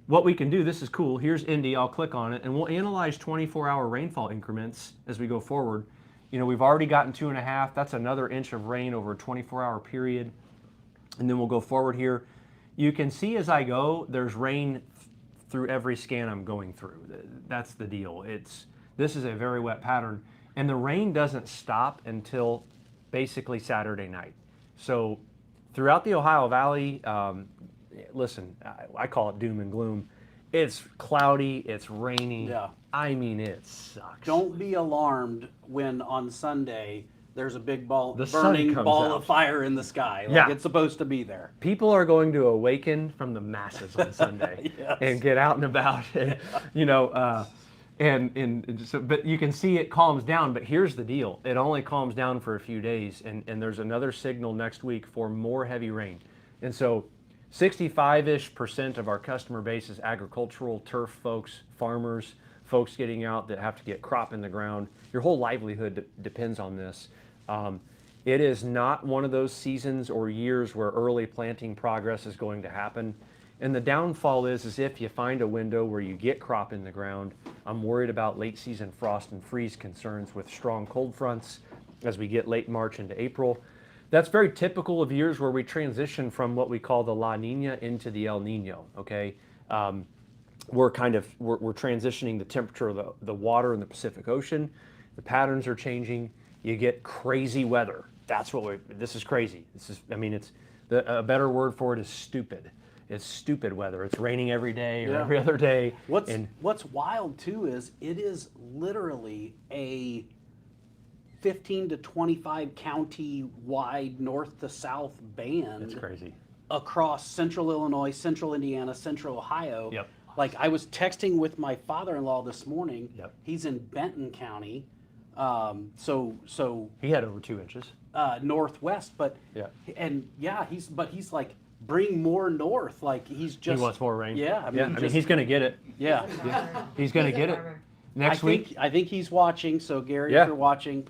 what we can do, this is cool. Here's Indy. I'll click on it, and we'll analyze 24-hour rainfall increments as we go forward. We've already gotten 2.5. That's another inch of rain over a 24-hour period. And then we'll go forward here. You can see as I go, there's rain through every scan I'm going through. That's the deal. This is a very wet pattern, and the rain doesn't stop until basically Saturday night. So throughout the Ohio Valley, listen, I call it doom and gloom. It's cloudy, it's rainy. Yeah. I mean, it sucks. Don't be alarmed when on Sunday there's a big The sun burning comes ball out. of fire in the sky. Like Yeah. it's supposed to be there. People are going to awaken from the masses on Sunday Yes. and get out and about. And, But you can see it calms down. But here's the deal: it only calms down for a few days, and there's another signal next week for more heavy rain. And so, 65-ish% of our customer base is agricultural, turf folks, farmers, folks getting out that have to get crop in the ground. Your whole livelihood depends on this. It is not one of those seasons or years where early planting progress is going to happen. And the downfall is if you find a window where you get crop in the ground, I'm worried about late season frost and freeze concerns with strong cold fronts as we get late March into April. That's very typical of years where we transition from what we call the La Nina into the El Nino, okay? We're transitioning the temperature of the water in the Pacific Ocean. The patterns are changing. You get crazy weather. This is crazy. A better word for it is stupid. It's stupid weather. It's raining every day or every other day. What's wild too is it is literally a 15 to 25 county wide north to south band. It's crazy. Across central Illinois, central Indiana, central Ohio. Yep. Like I was texting with my father-in-law this morning. Yep. He's in Benton County. So He had over 2 inches. northwest, but he's like bring more north. Like he wants more rain. Yeah, He's going to get it. Yeah. He's going to get it next week. I think he's watching. So Gary, Yeah. if you're watching,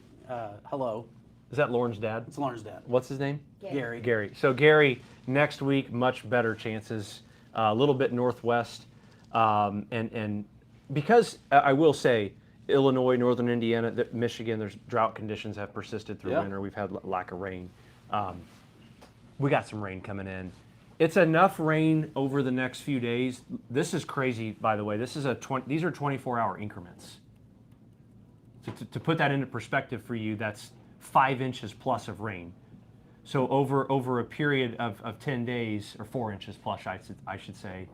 hello. Is that Lauren's dad? It's Lauren's dad. What's his name? Gary. Gary. So Gary, next week, much better chances. A little bit northwest, and because I will say, Illinois, northern Indiana, Michigan, there's drought conditions have persisted through winter. We've had lack of rain. We got some rain coming in. It's enough rain over the next few days. This is crazy, by the way. These are 24-hour increments. To put that into perspective for you, that's 5 inches plus of rain. So over a period of 10 days, or 4 inches plus, I should say,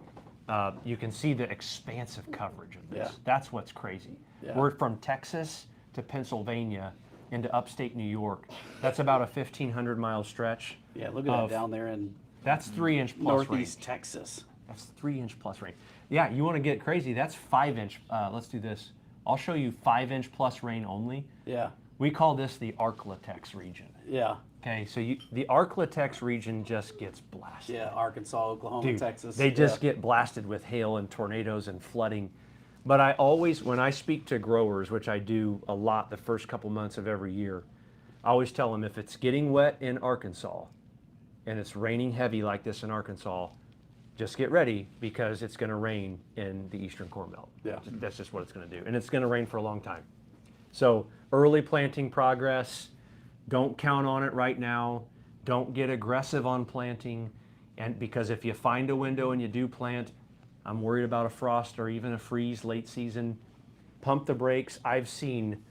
you can see the expansive coverage of this. Yeah. That's what's crazy. Yeah. We're from Texas to Pennsylvania into upstate New York. That's about a 1,500 mile stretch. Yeah, look at that down there in That's 3 inch plus northeast rain. Texas. That's 3 inch plus rain. Yeah, you want to get crazy? That's 5 inch. Let's do this. I'll show you 5 inch plus rain only. Yeah. We call this the Arklatex region. Yeah. Okay, so the Arklatex region just gets blasted. Yeah. Arkansas, Oklahoma, Dude, Texas. they just get blasted with hail and tornadoes and flooding. But I always, when I speak to growers, which I do a lot the first couple months of every year, I always tell them if it's getting wet in Arkansas and it's raining heavy like this in Arkansas, just get ready because it's going to rain in the Eastern Corn Belt. Yeah. That's just what it's going to do. And it's going to rain for a long time. So early planting progress, don't count on it right now. Don't get aggressive on planting. And because if you find a window and you do plant, I'm worried about a frost or even a freeze late season. Pump the brakes. I've seen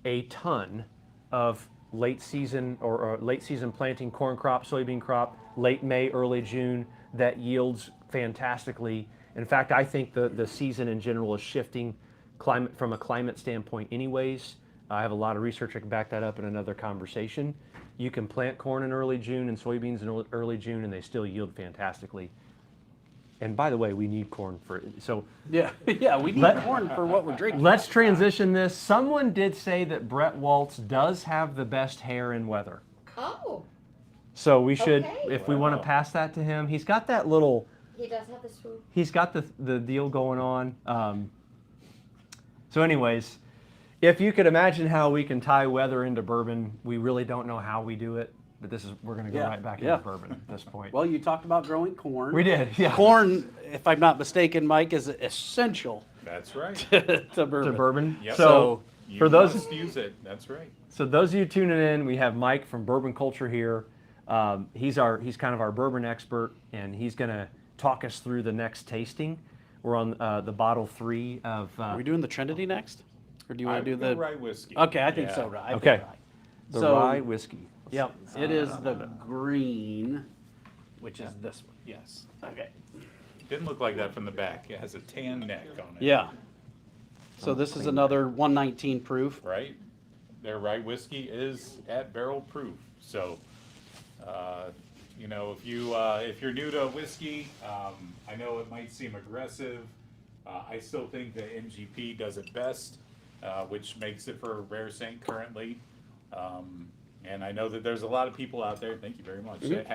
a ton of late season or late season planting corn crop, soybean crop, late May, early June that yields fantastically. In fact, I think the season in general is shifting from a climate standpoint anyways. I have a lot of research. I can back that up in another conversation. You can plant corn in early June and soybeans in early June and they still yield fantastically. And by the way, we need corn Yeah, we need corn for what we're drinking. Let's transition this. Someone did say that Brett Waltz does have the best hair in weather. Oh, So we should, Okay. if we want to pass that to him, he's got that little, he does have the swoop. he's got the deal going on. So anyways, if you could imagine how we can tie weather into bourbon, we really don't know how we do it, but we're going to go Yeah, right back yeah. into bourbon at this point. Well, you talked about growing corn. We did, yeah. Corn, if I'm not mistaken, Mike, is essential That's right. to bourbon. To bourbon. Yep. So You for those must use it. That's right. So those of you tuning in, we have Mike from Bourbon Culture here. He's kind of our bourbon expert, and he's going to talk us through the next tasting. We're on the bottle 3 of. Are we doing the Trinity next? Or do you want to do the rye whiskey? Okay, I think Yeah. so. Right. I think Okay. rye. the so- rye whiskey. Yep. It is the green, which is this one. Yes. Okay. Didn't look like that from the back. It has a tan neck on it. Yeah. So this is another 119 proof. Right? Their rye whiskey is at barrel proof. So, if you're new to whiskey, I know it might seem aggressive, I still think that MGP does it best, which makes it for Rare Saint currently. And I know that there's a lot of people out there, thank you very much, that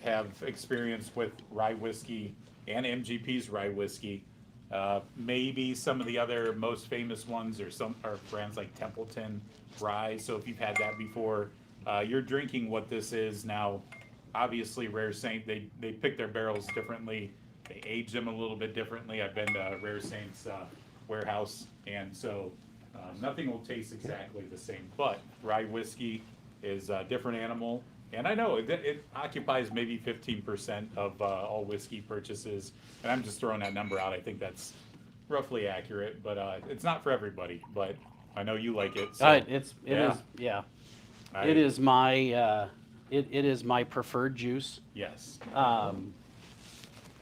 have experience with rye whiskey and MGP's rye whiskey. Maybe some of the other most famous ones are brands like Templeton Rye. So if you've had that before, you're drinking what this is now. Obviously, Rare Saint, they pick their barrels differently. They age them a little bit differently. I've been to Rare Saint's warehouse, and so nothing will taste exactly the same. But rye whiskey is a different animal. And I know it occupies maybe 15% of all whiskey purchases. And I'm just throwing that number out. I think that's roughly accurate, but it's not for everybody. But I know you like it. So, Yeah. I- It is my, it is my preferred juice. Yes. Um,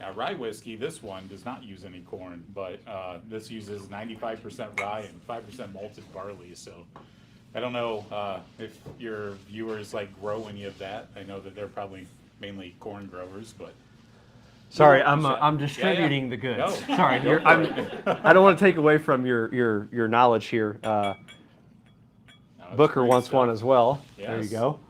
Now, rye whiskey, this one does not use any corn, but this uses 95% rye and 5% malted barley. So I don't know if your viewers like grow any of that. I know that they're probably mainly corn growers, but Sorry, Yeah, yeah. I'm distributing the goods. No. Sorry, Go for I don't want to take away from your knowledge here. no, it's Booker great wants one stuff. as well. There you Yes. go.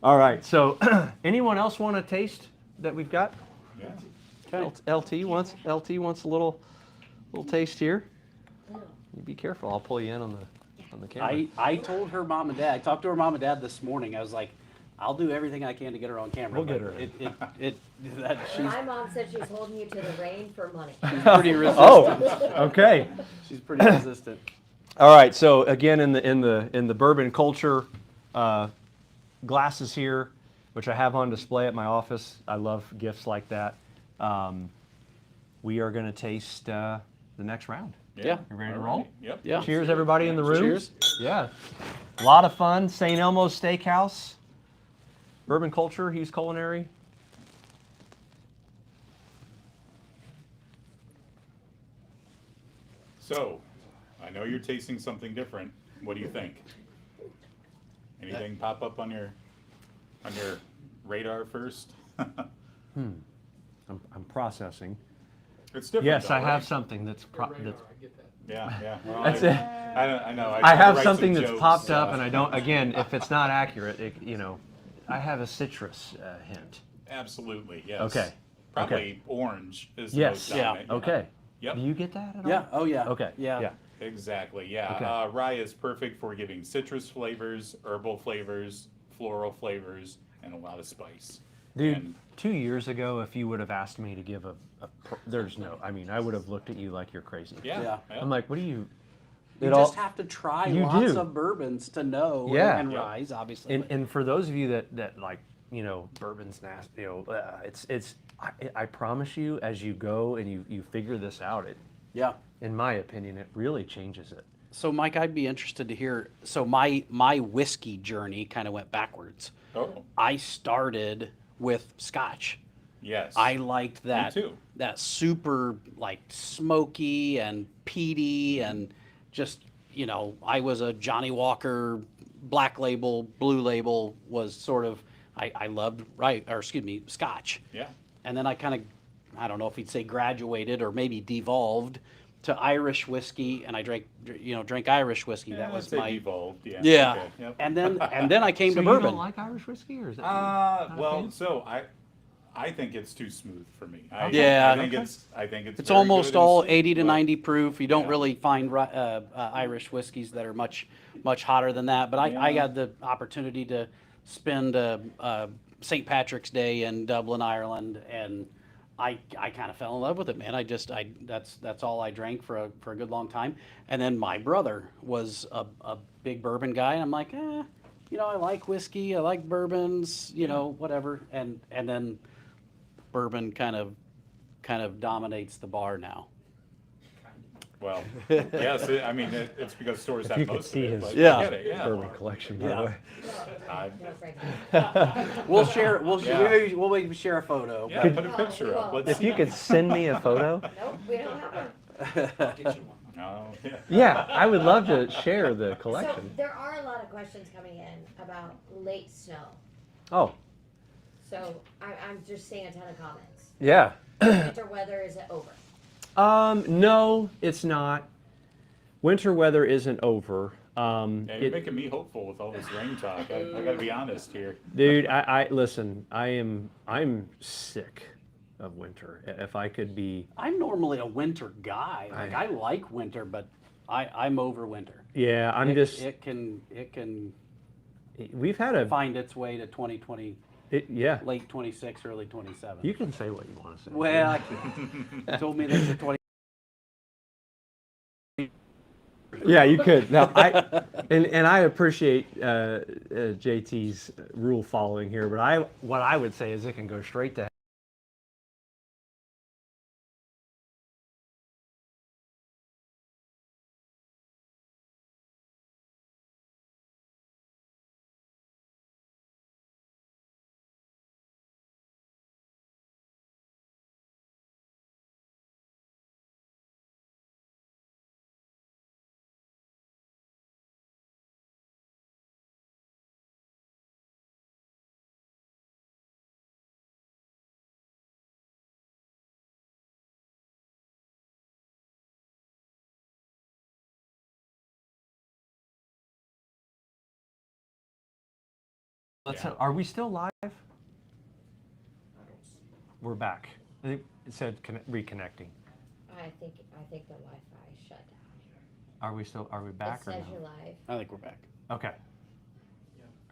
All right. So, anyone else want to taste that we've got? Yeah. LT wants a little taste here. Little. You be careful. I'll pull you in on the camera. I told her mom and dad, I talked to her mom and dad this morning. I was like, I'll do everything I can to get her on camera. We'll get but her in. She's My mom said she's holding you to the rain for money. pretty resistant. Oh, okay. She's pretty resistant. All right. So again, in the bourbon culture, glasses here, which I have on display at my office. I love gifts like that. We are going to taste the next round. Yeah. You ready to All roll? right. Yep. Yeah. Cheers, everybody in the room. Cheers. Yeah. A lot of fun. St. Elmo's Steakhouse. Bourbon culture, Hughes Culinary. So, I know you're tasting something different. What do you think? Anything pop up on your radar first? I'm processing. It's different. Yes, though, I have right? something that's. Yeah, yeah. Well, That's it. I know. I have write something some that's jokes, popped up, and I don't. Again, if it's not accurate, I have a citrus hint. Absolutely, yes. Okay. Probably orange is the Yes. most Yeah. dominant. Okay. Yep. Do you get that at all? Yeah. Oh yeah. Okay. Yeah. Yeah. Exactly, yeah. Okay. Rye is perfect for giving citrus flavors, herbal flavors, floral flavors, and a lot of spice. Dude, And 2 years ago, if you would have asked me to give there's no. I mean, I would have looked at you like you're crazy. yeah, Yeah. I'm like, what do you? You It all- just have to try You lots do. of bourbons to know. Yeah. And Yep. ryes, obviously. And for those of you that like, bourbon's nasty, I promise you, as you go and you figure this out, yeah. in my opinion, it really changes it. So Mike, I'd be interested to hear. So my whiskey journey kind of went backwards. Oh, I started with Scotch. yes. I liked that. too. That super like smoky and peaty and just I was a Johnny Walker Black Label, Blue Label was sort of I loved Scotch. Yeah. And then I kind of, I don't know if you'd say graduated or maybe devolved to Irish whiskey, and I drank Irish whiskey. That Yeah, was I'd say my evolved, yeah. yeah. Okay, yep. And then I came So to you bourbon. don't like Irish whiskey, or is that? Well, so I think it's too smooth for me. Yeah. I think Okay. it's It's very almost good and all sweet, 80 to but- 90 proof. You don't Yeah. really find Irish whiskeys that are much hotter than that. But I Yeah. got the opportunity to spend St. Patrick's Day in Dublin, Ireland, and I kind of fell in love with it, man. That's all I drank for a good long time. And then my brother was a big bourbon guy, and I'm like, I like whiskey, I like bourbons, whatever. And then bourbon kind of dominates the bar now. Well, yes, it's because stores have You can most see of it, his but Yeah. I get it, yeah. bourbon collection, by Yeah. the way. I- No, Frank. We'll share. Yeah. We'll maybe share a photo. Yeah, put a picture up. Let's If you see. could send me a photo. Nope, we don't have one. Oh, yeah. Yeah, I would love to share the So collection. there are a lot of questions coming in about late snow. Oh, So I'm just seeing a ton of comments. yeah. Winter weather, is it over? No, it's not. Winter weather isn't over. Yeah, you're making me hopeful with all this rain talk. I gotta be honest here. Dude, I listen. I'm sick of winter. If I could be, I'm normally a winter guy. Like I like winter, but I'm over winter. yeah, I'm It- just. It can We've had a. find its way to 2020, Yeah, late 26, early 27. you can say what you want to say. Well, told me there's a 20. Yeah, you could. Now, and I appreciate JT's rule following here, but what I would say is it can go straight to. Are we still live? We're back. I think it said reconnecting. I think the Wi-Fi shut down. Are we still? Are we back It or says no? you're live. I think we're back. Okay.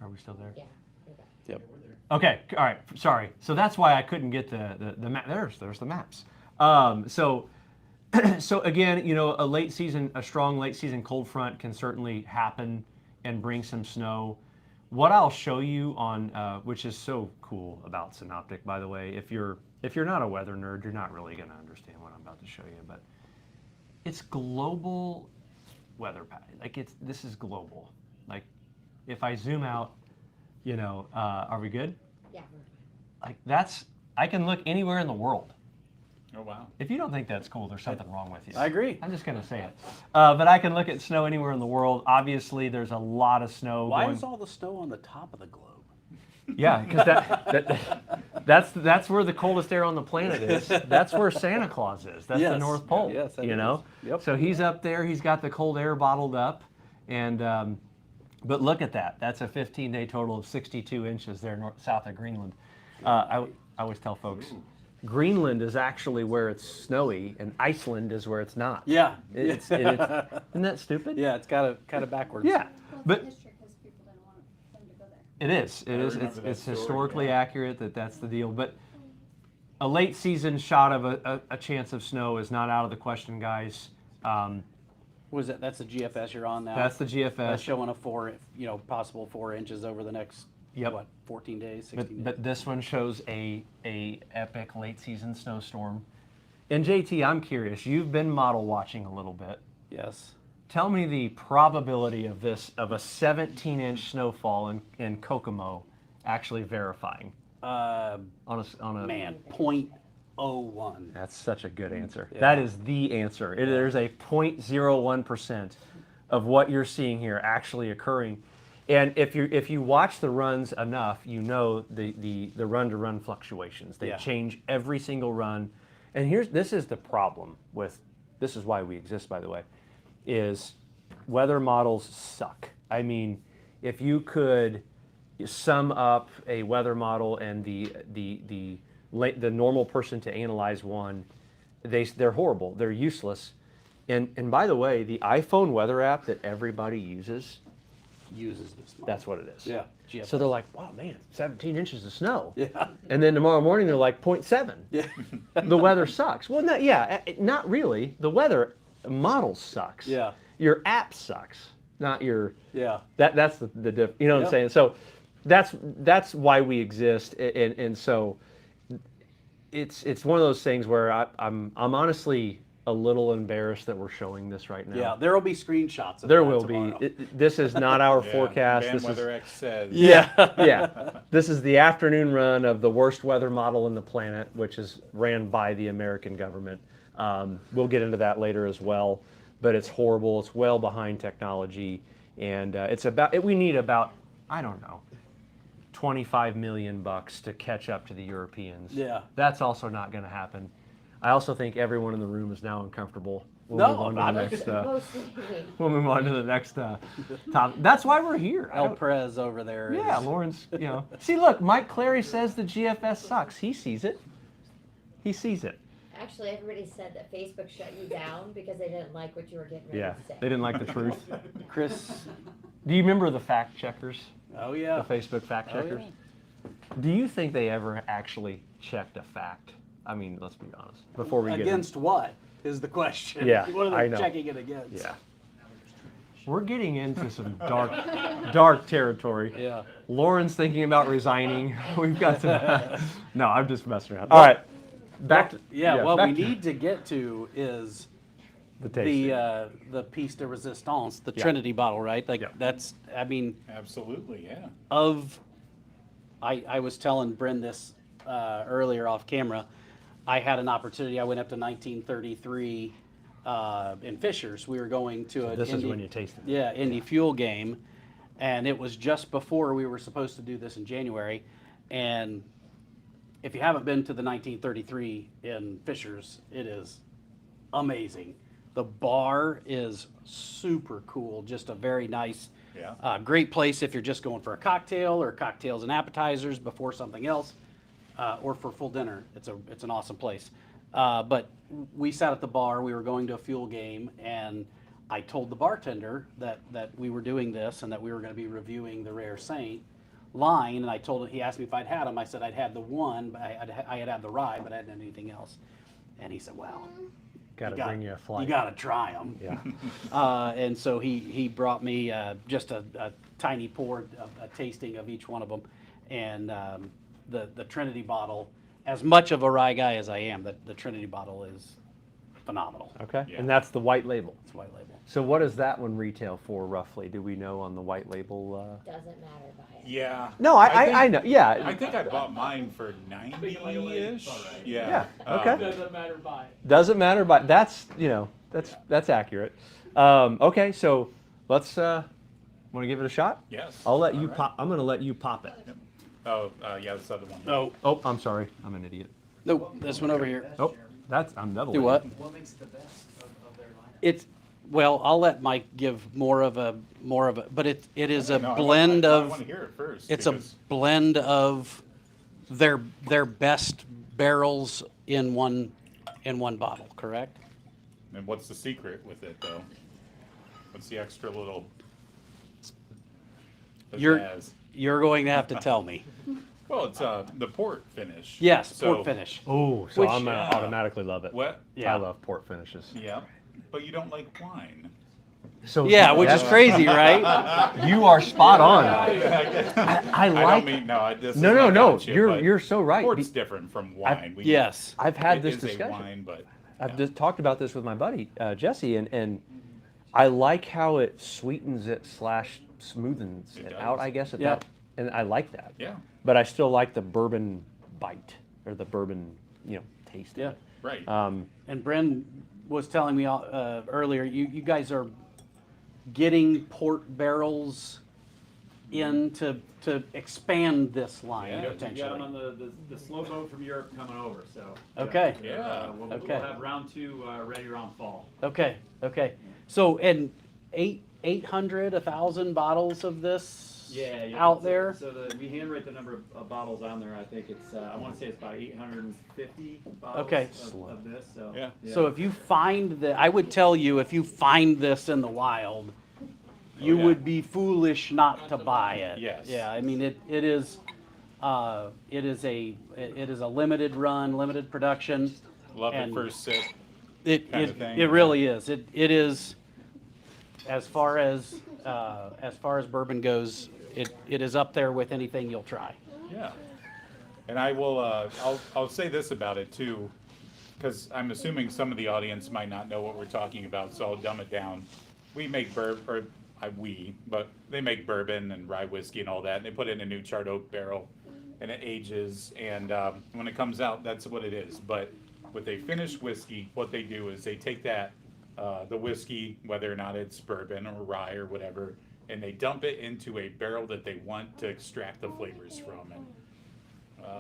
Are we still there? Yeah, you're back. Yep. Okay. All right. Sorry. So that's why I couldn't get the map. There's the maps. So so again, a strong late season cold front can certainly happen and bring some snow. What I'll show you on, which is so cool about Synoptic, by the way, if you're not a weather nerd, you're not really going to understand what I'm about to show you. But it's global weather pattern. Like this is global. Like if I zoom out, are we good? Yeah. Like I can look anywhere in the world. Oh, wow. If you don't think that's cool, there's something wrong with you. I agree. I'm just going to say it. But I can look at snow anywhere in the world. Obviously, there's a lot of snow. Why going. is all the snow on the top of the globe? Yeah, because that's where the coldest air on the planet is. That's where Santa Claus is. That's the Yes. North Pole. Yes, that you know. is. Yep. So he's up there. He's got the cold air bottled up, and but look at that. That's a 15-day total of 62 inches there south of Greenland. I always tell folks. Greenland is actually where it's snowy, and Iceland is where it's not. Yeah. Isn't that stupid? Yeah, it's kind of backwards. Yeah, Well, but it's history because people didn't want them to go there. it is. It is. remember that It's story, historically yeah. accurate that's the deal. But a late season shot of a chance of snow is not out of the question, guys. Was that? That's the GFS you're on now. That's the GFS. That's showing a possible 4 inches over the next Yep. 14 days, 16 days. But this one shows a epic late season snowstorm. And JT, I'm curious. You've been model watching a little bit. Yes. Tell me the probability of a 17-inch snowfall in Kokomo actually verifying on a Man, 0.01. That's such a good answer. Yeah. That is the answer. There's a 0.01% of what you're seeing here actually occurring. And if you watch the runs enough, you know the run-to-run fluctuations. They Yeah. change every single run. And this is the problem this is why we exist, by the way, is weather models suck. I mean, if you could sum up a weather model and the normal person to analyze one, they're horrible. They're useless. And by the way, the iPhone weather app that everybody uses, Uses this. Model. that's what it is. Yeah. GFS. So they're like, wow, man, 17 inches of snow. Yeah. And then tomorrow morning they're like 0.7. Yeah. The weather sucks. Well, not really. The weather model sucks. Yeah. Your app sucks, not your. Yeah. That's the diff. You know what I'm saying? So that's why we exist, and so it's one of those things where I'm honestly a little embarrassed that we're showing this right now. Yeah. There will be screenshots. Of There that will tomorrow. be. This is not our Yeah, forecast. Van This Weather is X says. yeah. This is the afternoon run of the worst weather model in the planet, which is ran by the American government. We'll get into that later as well, but it's horrible. It's well behind technology, and we need about, I don't know, $25 million to catch up to the Europeans. Yeah. That's also not going to happen. I also think everyone in the room is now uncomfortable. We'll No, move on to I'm the not- next. Mostly me. We'll move on to the next topic. That's why we're here. I El don't- Prez over there. Yeah, is- Lawrence, you know. See, look, Mike Clary says the GFS sucks. He sees it. He sees it. Actually, everybody said that Facebook shut you down because they didn't like what you were getting ready Yeah, to say. they didn't like the truth. Chris. Do you remember the fact checkers? Oh The yeah. Facebook fact Oh, checkers? yeah. Do you think they ever actually checked a fact? I mean, let's be honest. Before we Against what is the question? Yeah, What are they I know. checking it against? Yeah. We're getting into some dark territory. Yeah. Lauren's thinking about resigning. We've got to. No, I'm just messing around. All right. Back to Yeah, what back we to need to get to is the tasting. the piece de resistance, the Yeah. Trinity bottle, right? Like Yeah. that's, I mean, Absolutely, yeah. I was telling Bryn this earlier off camera. I had an opportunity. I went up to 1933 in Fishers. We were going to a This is Indy- when you taste it. Yeah, Indy Fuel game, and it was just before we were supposed to do this in January. And if you haven't been to the 1933 in Fishers, it is amazing. The bar is super cool. Just a very nice, Yeah. great place if you're just going for a cocktail or cocktails and appetizers before something else, or for full dinner. It's an awesome place. But we sat at the bar. We were going to a fuel game, and I told the bartender that we were doing this and that we were going to be reviewing the Rare Saint line. And I told him, he asked me if I'd had them. I said I'd had the one, but I had had the rye, but I hadn't had anything else. And he said, "Well, Got to bring you a flight. you got to try them." Yeah. And so he brought me just a tiny pour, a tasting of each one of them, and the Trinity bottle. As much of a rye guy as I am, the Trinity bottle is phenomenal. Okay. Yeah. And that's the white label. It's white label. So what does that one retail for roughly? Do we know on the white label? Doesn't matter by it. Yeah. No, I know. Yeah. I think I bought mine for 90-ish. Yeah, Yeah. okay. Doesn't matter by it. Doesn't matter, but that's that's accurate. Okay, so let's. Want to give it a shot? Yes. I'll let you All right. pop. I'm going to let you pop it. Oh, yeah, this other one. Oh, Oh, I'm sorry. I'm an idiot. no, this one over here. Oh, I'm double. Do what? What makes the best of their lineup? It's, well, I'll let Mike give more of a, but it is a No, blend I of. want to hear it first. It's a because- blend of their best barrels in one bottle, correct? And what's the secret with it, though? What's the extra little? You're- pizzazz? You're going to have to tell me. Well, it's the port finish. Yes, So- port finish. Oh, so Which- I'm going Yeah. to automatically love it. What? Yeah. I love port finishes. Yeah, but you don't like wine. So Yeah, which is that's- crazy, right? You are spot on. I I don't like. mean no. This is No, not no. gotcha, You're but you're so right. Port's different from wine. We- Yes. I've had it this is a discussion. wine, but I've yeah. just talked about this with my buddy Jesse, and I like how it sweetens it / smoothens It it does. out. I guess Yeah. and I like that. Yeah, But I still like the bourbon bite or the bourbon, taste. Yeah. right. And Bren was telling me earlier, you guys are getting port barrels in to expand this line Yeah, You got potentially. them on the slow boat from Europe coming over, so. Okay. Yeah. We'll Okay. have round 2 ready around fall. Okay. So, and 800, 1,000 bottles of this out there. So we handwrite the number of bottles on there. I think it's, I want to say it's about 850 bottles Okay. of this, so. Yeah. So if you find I would tell you, if you find this in the wild, you yeah. would be foolish not to buy it. Yes. Yeah, I mean, it is a limited run, limited production. Love and it first sip. It kind of thing, it really is. It is, as far as bourbon goes, it is up there with anything you'll try. Yeah. And I will. I'll say this about it too, because I'm assuming some of the audience might not know what we're talking about, so I'll dumb it down. We make but they make bourbon and rye whiskey and all that, and they put it in a new charred oak barrel, and it ages, and when it comes out, that's what it is. But with a finished whiskey, what they do is they take that, the whiskey, whether or not it's bourbon or rye or whatever, and they dump it into a barrel that they want to extract the flavors from. And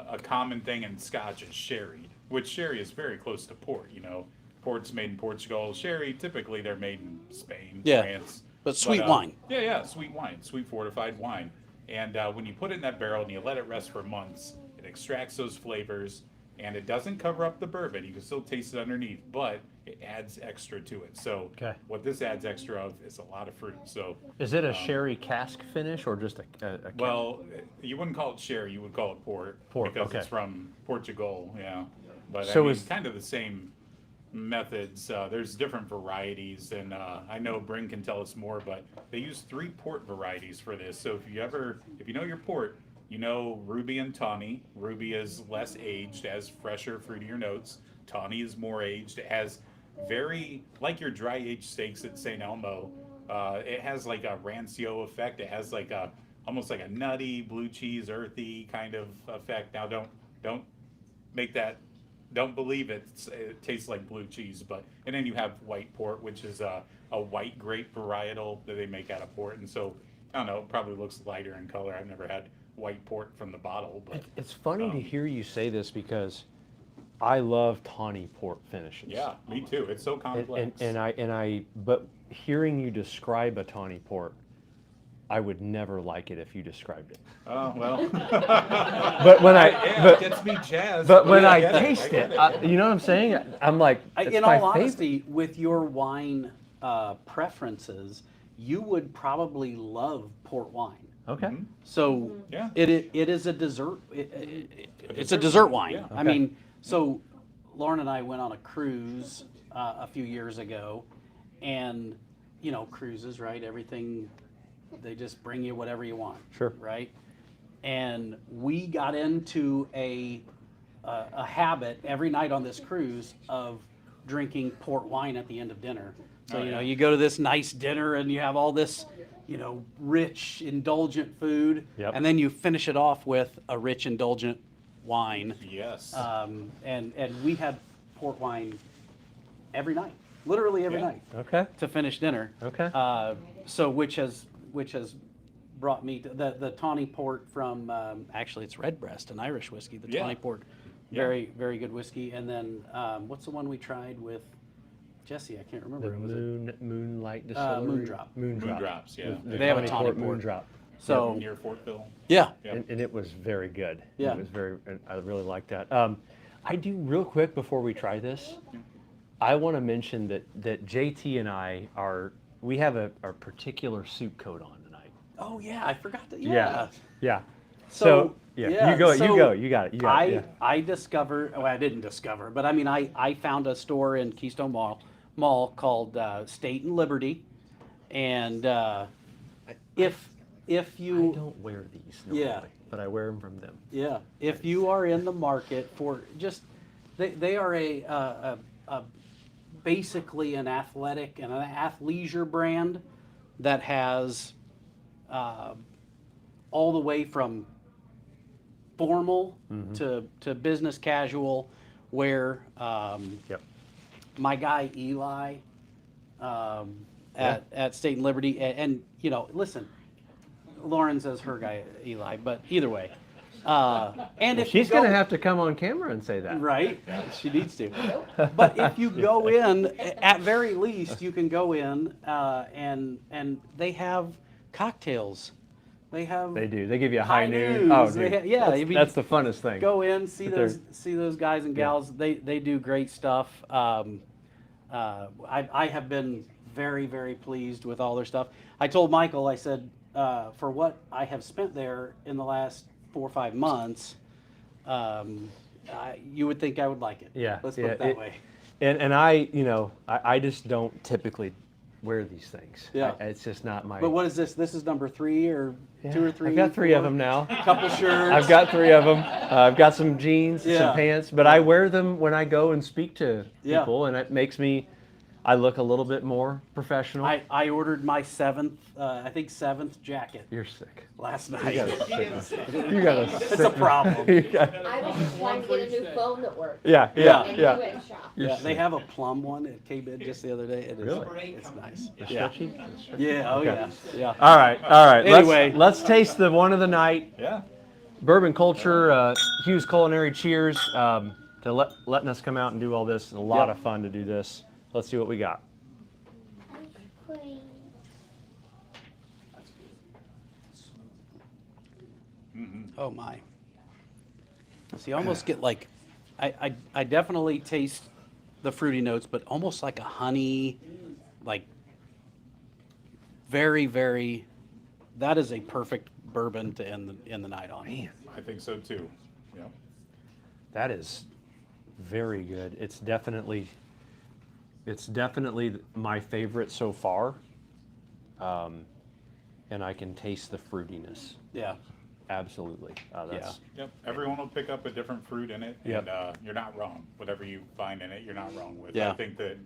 a common thing in Scotch is sherry. which sherry is very close to port. You know, port's made in Portugal. Sherry, typically they're made in Spain, Yeah, France. but sweet wine. Yeah, sweet wine, sweet fortified wine. And when you put it in that barrel and you let it rest for months, it extracts those flavors, and it doesn't cover up the bourbon. You can still taste it underneath, but it adds extra to it. So Okay. what this adds extra of is a lot of fruit. So Is it a sherry cask finish or just a well, you wouldn't call it sherry, you would call it port. Port, because okay. it's from Portugal, yeah. But So I mean, is- kind of the same methods. There's different varieties, and I know Bryn can tell us more, but they use 3 port varieties for this. So if you know your port, you know Ruby and Tawny. Ruby is less aged, has fresher, fruitier notes. Tawny is more aged. It has very, like your dry aged steaks at St. Elmo, it has like a rancio effect. It has like almost like a nutty, blue cheese, earthy kind of effect. Now don't make that, don't believe it. It tastes like blue cheese, and then you have white port, which is a white grape varietal that they make out of port. And so, I don't know, it probably looks lighter in color. I've never had white port from the bottle, but It's funny to Um, hear you say this because I love tawny port finishes. yeah, me too. It's so And, complex. but hearing you describe a tawny port, I would never like it if you described it. Oh, well. But when Yeah, it gets me jazzed. but when Yeah, I get taste get it, you know what I'm saying? I'm like, it's In my all favorite. honesty, with your wine preferences, you would probably love port wine. Okay. Mhm. So Yeah. it is a dessert. It's a dessert dessert wine, wine. yeah. I Okay. mean, so Lauren and I went on a cruise a few years ago, and you know, cruises, right? Everything, they just bring you whatever you want. Sure. Right. And we got into a habit every night on this cruise of drinking port wine at the end of dinner. So, Oh, you know, yeah. you go to this nice dinner and you have all this, you know, rich, indulgent food. Yep. And then you finish it off with a rich, indulgent wine. Yes. And we had port wine every night, literally every Yeah. night Okay. to finish dinner. Okay. So which has brought me to the tawny port from, actually it's Redbreast, an Irish whiskey, the Yeah. tawny port. Yeah. Very, very good whiskey. And then, what's the one we tried with Jesse? I can't remember. The Was it? Moonlight Distillery. Moondrop. Moondrops, yeah. They have a tawny port. Moondrop. So, Near Fortville. yeah, Yeah. And it was very good. Yeah. It was very, and I really liked that. I do real quick before we try this. I want to mention that JT and I we have a particular suit coat on tonight. oh yeah, I forgot that, Yeah. Yeah. So, yeah, yeah, you go, so you go, you got it. You got it. Yeah. I discovered, well, I didn't discover, but I mean, I found a store in Keystone Mall called State and Liberty, and if I you don't wear these normally, Yeah. but I wear them from them. yeah, if you are in the market for just they are a basically an athletic and an athleisure brand that has all the way from formal to business casual, where Yep. my guy Eli at State and Liberty, and you know, listen, Lauren says her guy Eli, but either way, and if She's you go, gonna have to come on camera and say that. right, she needs to. But if you go in, at very least, you can go in and they have cocktails. They have They do. They give you a high high noon. noons. Oh, They dude. ha- yeah, I mean, that's the funnest thing. go in, see But they're- those guys and gals. They do great stuff. I have been very, very pleased with all their stuff. I told Michael, I said, for what I have spent there in the last 4 or 5 months, you would think I would like it. Yeah, Let's put yeah, it that it- way. And I, you know, I just don't typically wear these things. Yeah. It's just not my. But what is this? This is number 3 or 2 or 3? I've got 3 of 4? them now. Couple shirts. I've got 3 of them. I've got some jeans, Yeah. some pants, but I wear them when I go and speak to Yeah. people, and it makes me. I look a little bit more professional. I ordered my 7th, I think 7th jacket You're sick. last You night. gotta sit. You gotta sit. It's a problem. You gotta- I was just trying to get a new phone that works. yeah, Yeah. yeah, And yeah. you went shop. You're Yeah, they sick. have a plum one at K-Bid just the other day. It is, Really? It's nice. The Yeah. stretchy? Yeah, oh Okay. yeah, yeah. All right, all right. Anyway. let's taste the one of the night. Yeah. Bourbon culture, Hughes Culinary. Cheers. letting us come out and do all this. It's a lot Yep. of fun to do this. Let's see what we got. Oh my. See, I almost get like, I definitely taste the fruity notes, but almost like a honey, like very, very, that is a perfect bourbon to end the night on. Man, I think so too. Yeah. that is very good. It's definitely my favorite so far. And I can taste the fruitiness. Yeah. Absolutely. That's Yep. Everyone will pick up a different fruit in it, Yep. and you're not wrong. Whatever you find in it, you're not wrong with. Yeah. I think that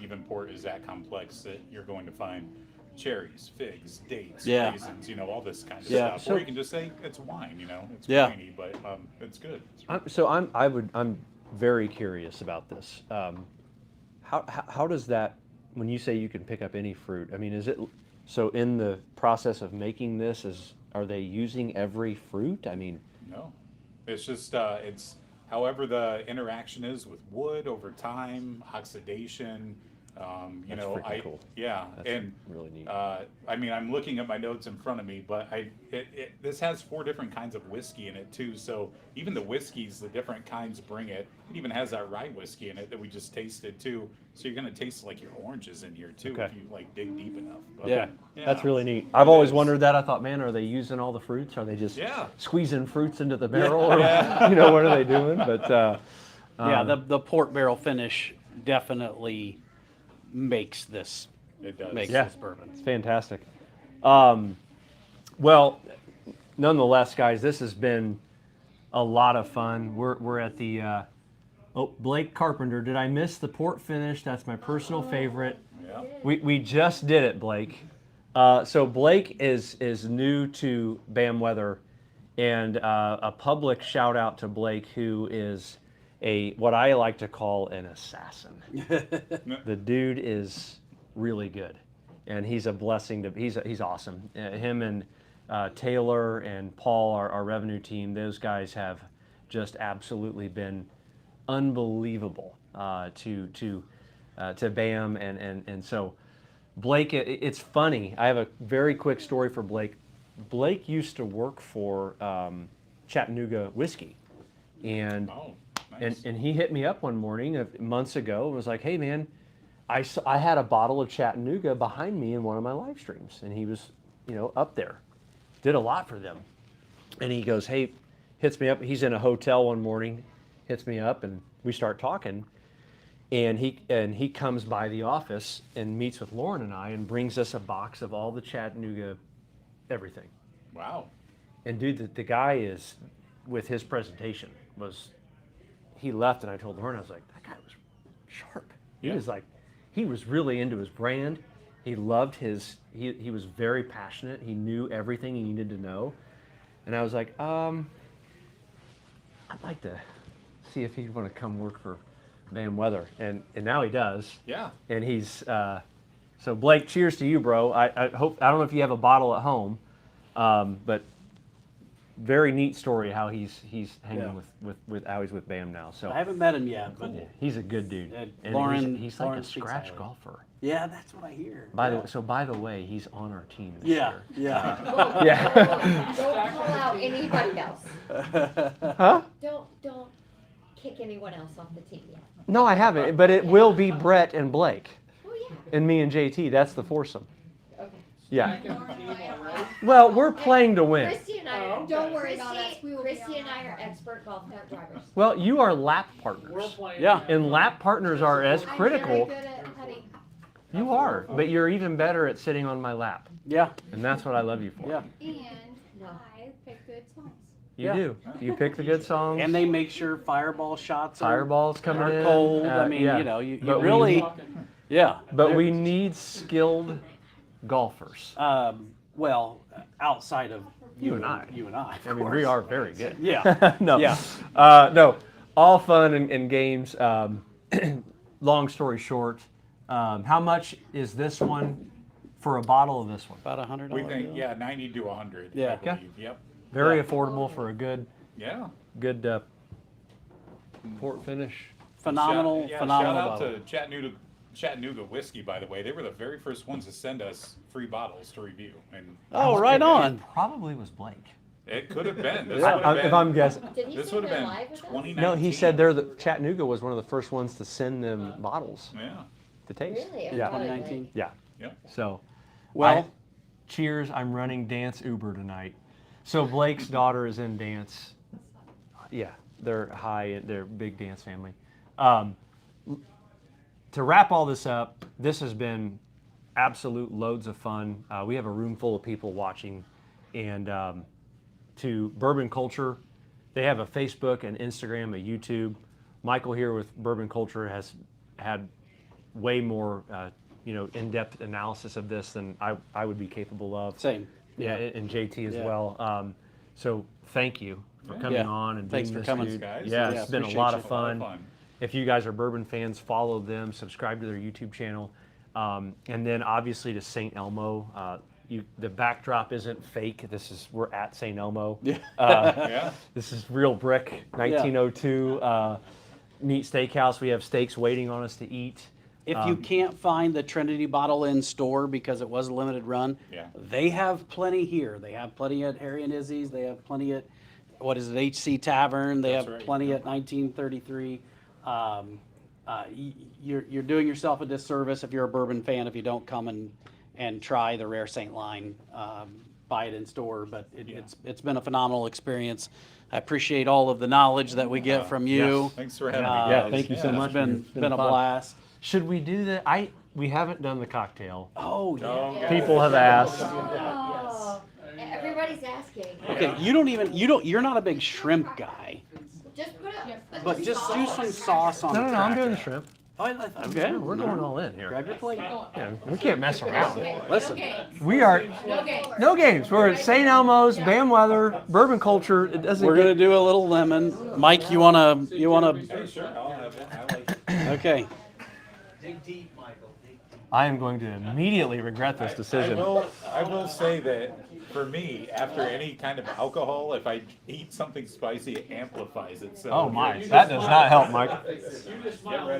even port is that complex that you're going to find cherries, figs, dates, Yeah. raisins, all this kind of Yeah. stuff. So- or you can just say it's wine, it's Yeah. winey, but it's good. I'm very curious about this. How does that, when you say you can pick up any fruit, I mean, is it, so in the process of making this, are they using every fruit? I mean, No, it's just it's however the interaction is with wood over time, oxidation. That's freaking cool. Yeah, That's and really neat. I mean, I'm looking at my notes in front of me, but this has 4 different kinds of whiskey in it too. So even the whiskeys, the different kinds bring it. It even has that rye whiskey in it that we just tasted too. So you're gonna taste like your oranges in here too Okay. if you like dig deep enough. But, Yeah. That's really neat. It I've always is. wondered that. I thought, man, are they using all the fruits? Are they just Yeah. squeezing fruits into the barrel? Or, what are they doing? But Yeah, the port barrel finish definitely makes this It does. makes Yeah. this bourbon. it's fantastic. Well, nonetheless, guys, this has been a lot of fun. We're at the Blake Carpenter. Did I miss the port finish? That's my personal favorite. Yeah. We just did it, Blake. So Blake is new to BAM Weather, and a public shout out to Blake, who is what I like to call an assassin. The dude is really good, and he's a blessing to. He's awesome. Him and Taylor and Paul, our revenue team, those guys have just absolutely been unbelievable to BAM, and so Blake. It's funny. I have a very quick story for Blake. Blake used to work for Chattanooga Whiskey, and Oh, nice. and he hit me up one morning months ago and was like, "Hey man, I had a bottle of Chattanooga behind me in one of my live streams," and he was up there, did a lot for them, and he goes, "Hey," hits me up. He's in a hotel one morning, hits me up, and we start talking. And he comes by the office and meets with Lauren and I and brings us a box of all the Chattanooga everything. Wow. And dude, the guy is, with his presentation, he left and I told Lauren, I was like, that guy was sharp. He Yeah. was like, he was really into his brand. He loved he was very passionate. He knew everything he needed to know. And I was like, I'd like to see if he'd want to come work for BAM Weather. And now he does. Yeah. And he's so Blake, cheers to you, bro. I don't know if you have a bottle at home, but very neat story how he's hanging with how he's with BAM now. So I haven't met him yet, but he's a good dude. And Lauren- he's like Lauren a speaks scratch highly. golfer. yeah, that's what I hear. By the way, he's on our team this Yeah, year. yeah. Yeah. Don't call out anybody else. Huh? Don't kick anyone else off the team yet. No, I haven't. But it will be Brett and Blake Oh, yeah. and me and JT. That's the foursome. Okay. Yeah. Well, we're playing to win. Christy and I are, Don't worry about us. We will be Christy on and I that. are expert golf cart drivers. Well, you are lap partners. Yeah. And lap partners are as I'm very critical. good at putting. You are, but you're even better at sitting on my lap. Yeah, And that's what I love you for. yeah. And No. I pick good songs. You Yeah. do. You pick the good songs. And they make sure fireball shots Fireballs coming are in. cold. I mean, yeah. you But we really, need- yeah. But They're- we need skilled golfers. well, outside of You and I. You and I. Of I mean, course. we are very good. Yeah. No. Yeah. No. All fun and games. Long story short, how much is this one for a bottle of this one? About $100. We think, 90 to 100. Yeah. I believe. Yep. Very Yeah. affordable for a good Yeah. port finish. Phenomenal, Yeah, phenomenal shout out bottle. to Chattanooga Whiskey, by the way. They were the very first ones to send us free bottles to review, and Oh, right on. Probably was Blake. it could have been. This I- would have if been. I'm guessing. Did he This say would have they're been live with us? 2019. No, he said they're the Chattanooga was one of the first ones to send them bottles Yeah. to taste. Really? I Yeah. thought it 2019. Yeah. Yep. So, Well, cheers. I'm running dance Uber tonight. So Blake's daughter is in dance. Yeah, they're they're a big dance family. To wrap all this up, this has been absolute loads of fun. We have a room full of people watching, and to Bourbon Culture, they have a Facebook, an Instagram, a YouTube. Michael here with Bourbon Culture has had way more, in-depth analysis of this than I would be capable of. same. Yeah, and JT as Yeah. well. So thank you for coming Yeah. on and Thanks doing for this, coming. dude. Guys. Yeah, Yeah, it's been a appreciate lot you. of fun. If you guys are bourbon fans, follow them, subscribe to their YouTube channel, and then obviously to St. Elmo. The backdrop isn't fake. We're at St. Elmo. Yeah. Yeah. This is real brick, 1902. Neat steakhouse. We have steaks waiting on us to eat. If you can't find the Trinity bottle in store because it was a limited run, Yeah. they have plenty here. They have plenty at Harry and Izzy's. They have plenty at, what is it, HC Tavern. They That's have right, plenty yeah. at 1933. You're doing yourself a disservice if you're a bourbon fan if you don't come and try the Rare Saint line. Buy it in store, but it's been a phenomenal experience. I appreciate all of the knowledge that we get from you. Yes. Thanks for having me. Yeah, guys. thank you so much. It's been It's been been a fun. blast. Should we do that? We haven't done the cocktail. Oh yeah. Oh, People have asked. Oh, everybody's asking. Okay, you're not a big shrimp guy, Just put a. but just do some sauce on No, the no, I'm cracker. doing the shrimp. Okay, We're going all in here. Grab your plate. Yeah, we can't mess around. Listen, We are no games. We're at St. Elmo's, Bam Weather, Bourbon Culture. It doesn't. we're gonna do a little lemon. Mike, you wanna? Hey, sure. I'll have one. I like it. Okay. I am going to immediately regret this decision. I will say that for me, after any kind of alcohol, if I eat something spicy, it amplifies it. So Oh my, that does not help, Mike.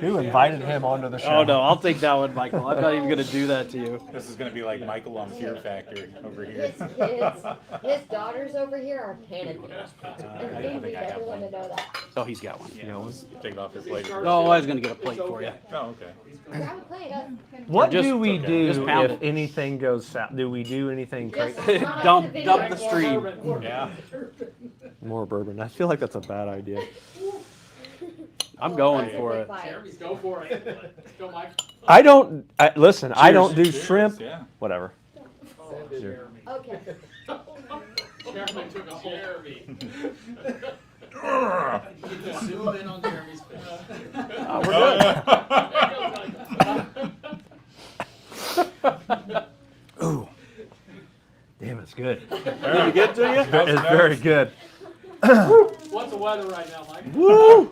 Who invited him onto the show? Oh no, I'll take that one, Michael. I'm not even gonna do that to you. This is gonna be like Michael on Fear Factor over here. His kids, his daughters over here are panicking. And they need everyone to know that. Oh, he's got one. Yeah, let's take it off his plate. Oh, I was gonna get a plate for you. Oh, okay. Grab a plate. What Just- do we just do pound if it. anything goes south? Do we do anything Just crazy? run up Dump the the video stream. Yeah. More bourbon. I feel like that's a bad idea. I'm going for it. Go for it. Go, Mike. I don't. Listen, I don't do Cheers. shrimp. Yeah. Whatever. Okay. Jeremy took a whole. Zoom in on Jeremy's face. Oh, we're good. Ooh. Damn, it's good. Did it get to you? It's very good. What's the weather right now, Mike? Woo!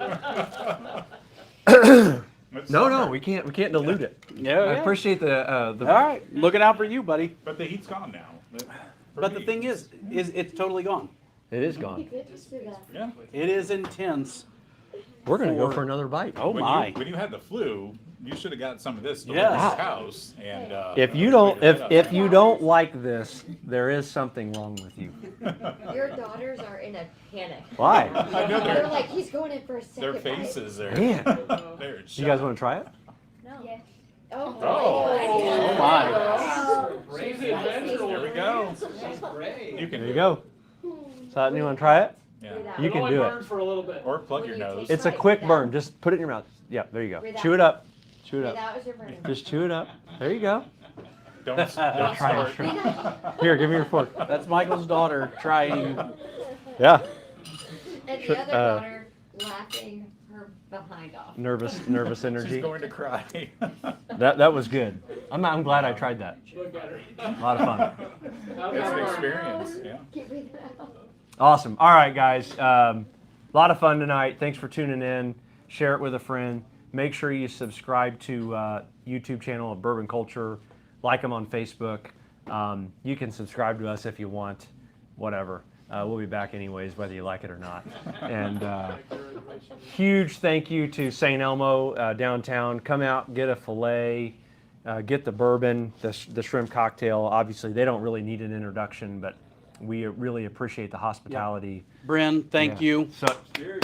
It's No, summer. we can't dilute it. Yeah, I yeah. appreciate the All right, looking out for you, buddy. But the heat's gone now. For But the me. thing is it's totally gone. It is Be gone. good to see that. Yeah. It is intense. We're gonna go For- for another bite. Oh When my. when you had the flu, you should have got some of this Yes. to the house. And If you don't, if you don't like this, there is something wrong with you. Your daughters are in a panic. Why? I know They're like, he's going in for a second their bite." faces are. Man. They're You guys want to try it? No. Yes. Oh, Oh. Oh, my. Raise the adventure. There we go. Great. You can There you go. So, you want to try it? Yeah. You can do it. Burn for a little bit. Or plug When your you nose. taste It's a Right, quick yeah. burn. Just put it in your mouth. Yeah, there you go. Breathe out. Chew it up. Chew it Okay, up. that was your burn. Just chew it up. There you go. Don't Try start. it. Shrimp. Here, give me your fork. That's Michael's daughter trying. Yeah. And the other daughter laughing her behind off. Nervous She's energy. going to cry. That was good. I'm glad I tried that. Look at her. A lot of fun. It's an experience. Yeah. Keep breathing out. Awesome. All right, guys. A lot of fun tonight. Thanks for tuning in. Share it with a friend. Make sure you subscribe to YouTube channel of Bourbon Culture. Like them on Facebook. You can subscribe to us if you want. Whatever. We'll be back anyways, whether you like it or not. And Huge thank you to St. Elmo downtown. Come out, get a filet, get the bourbon, the shrimp cocktail. Obviously, they don't really need an introduction, but we really appreciate the hospitality. Bryn, thank Yeah. you. So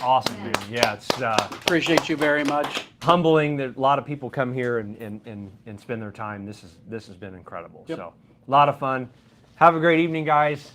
awesome, dude. Yeah, it's Appreciate you very much. humbling that a lot of people come here and spend their time. This has been incredible. Yep. So a lot of fun. Have a great evening, guys.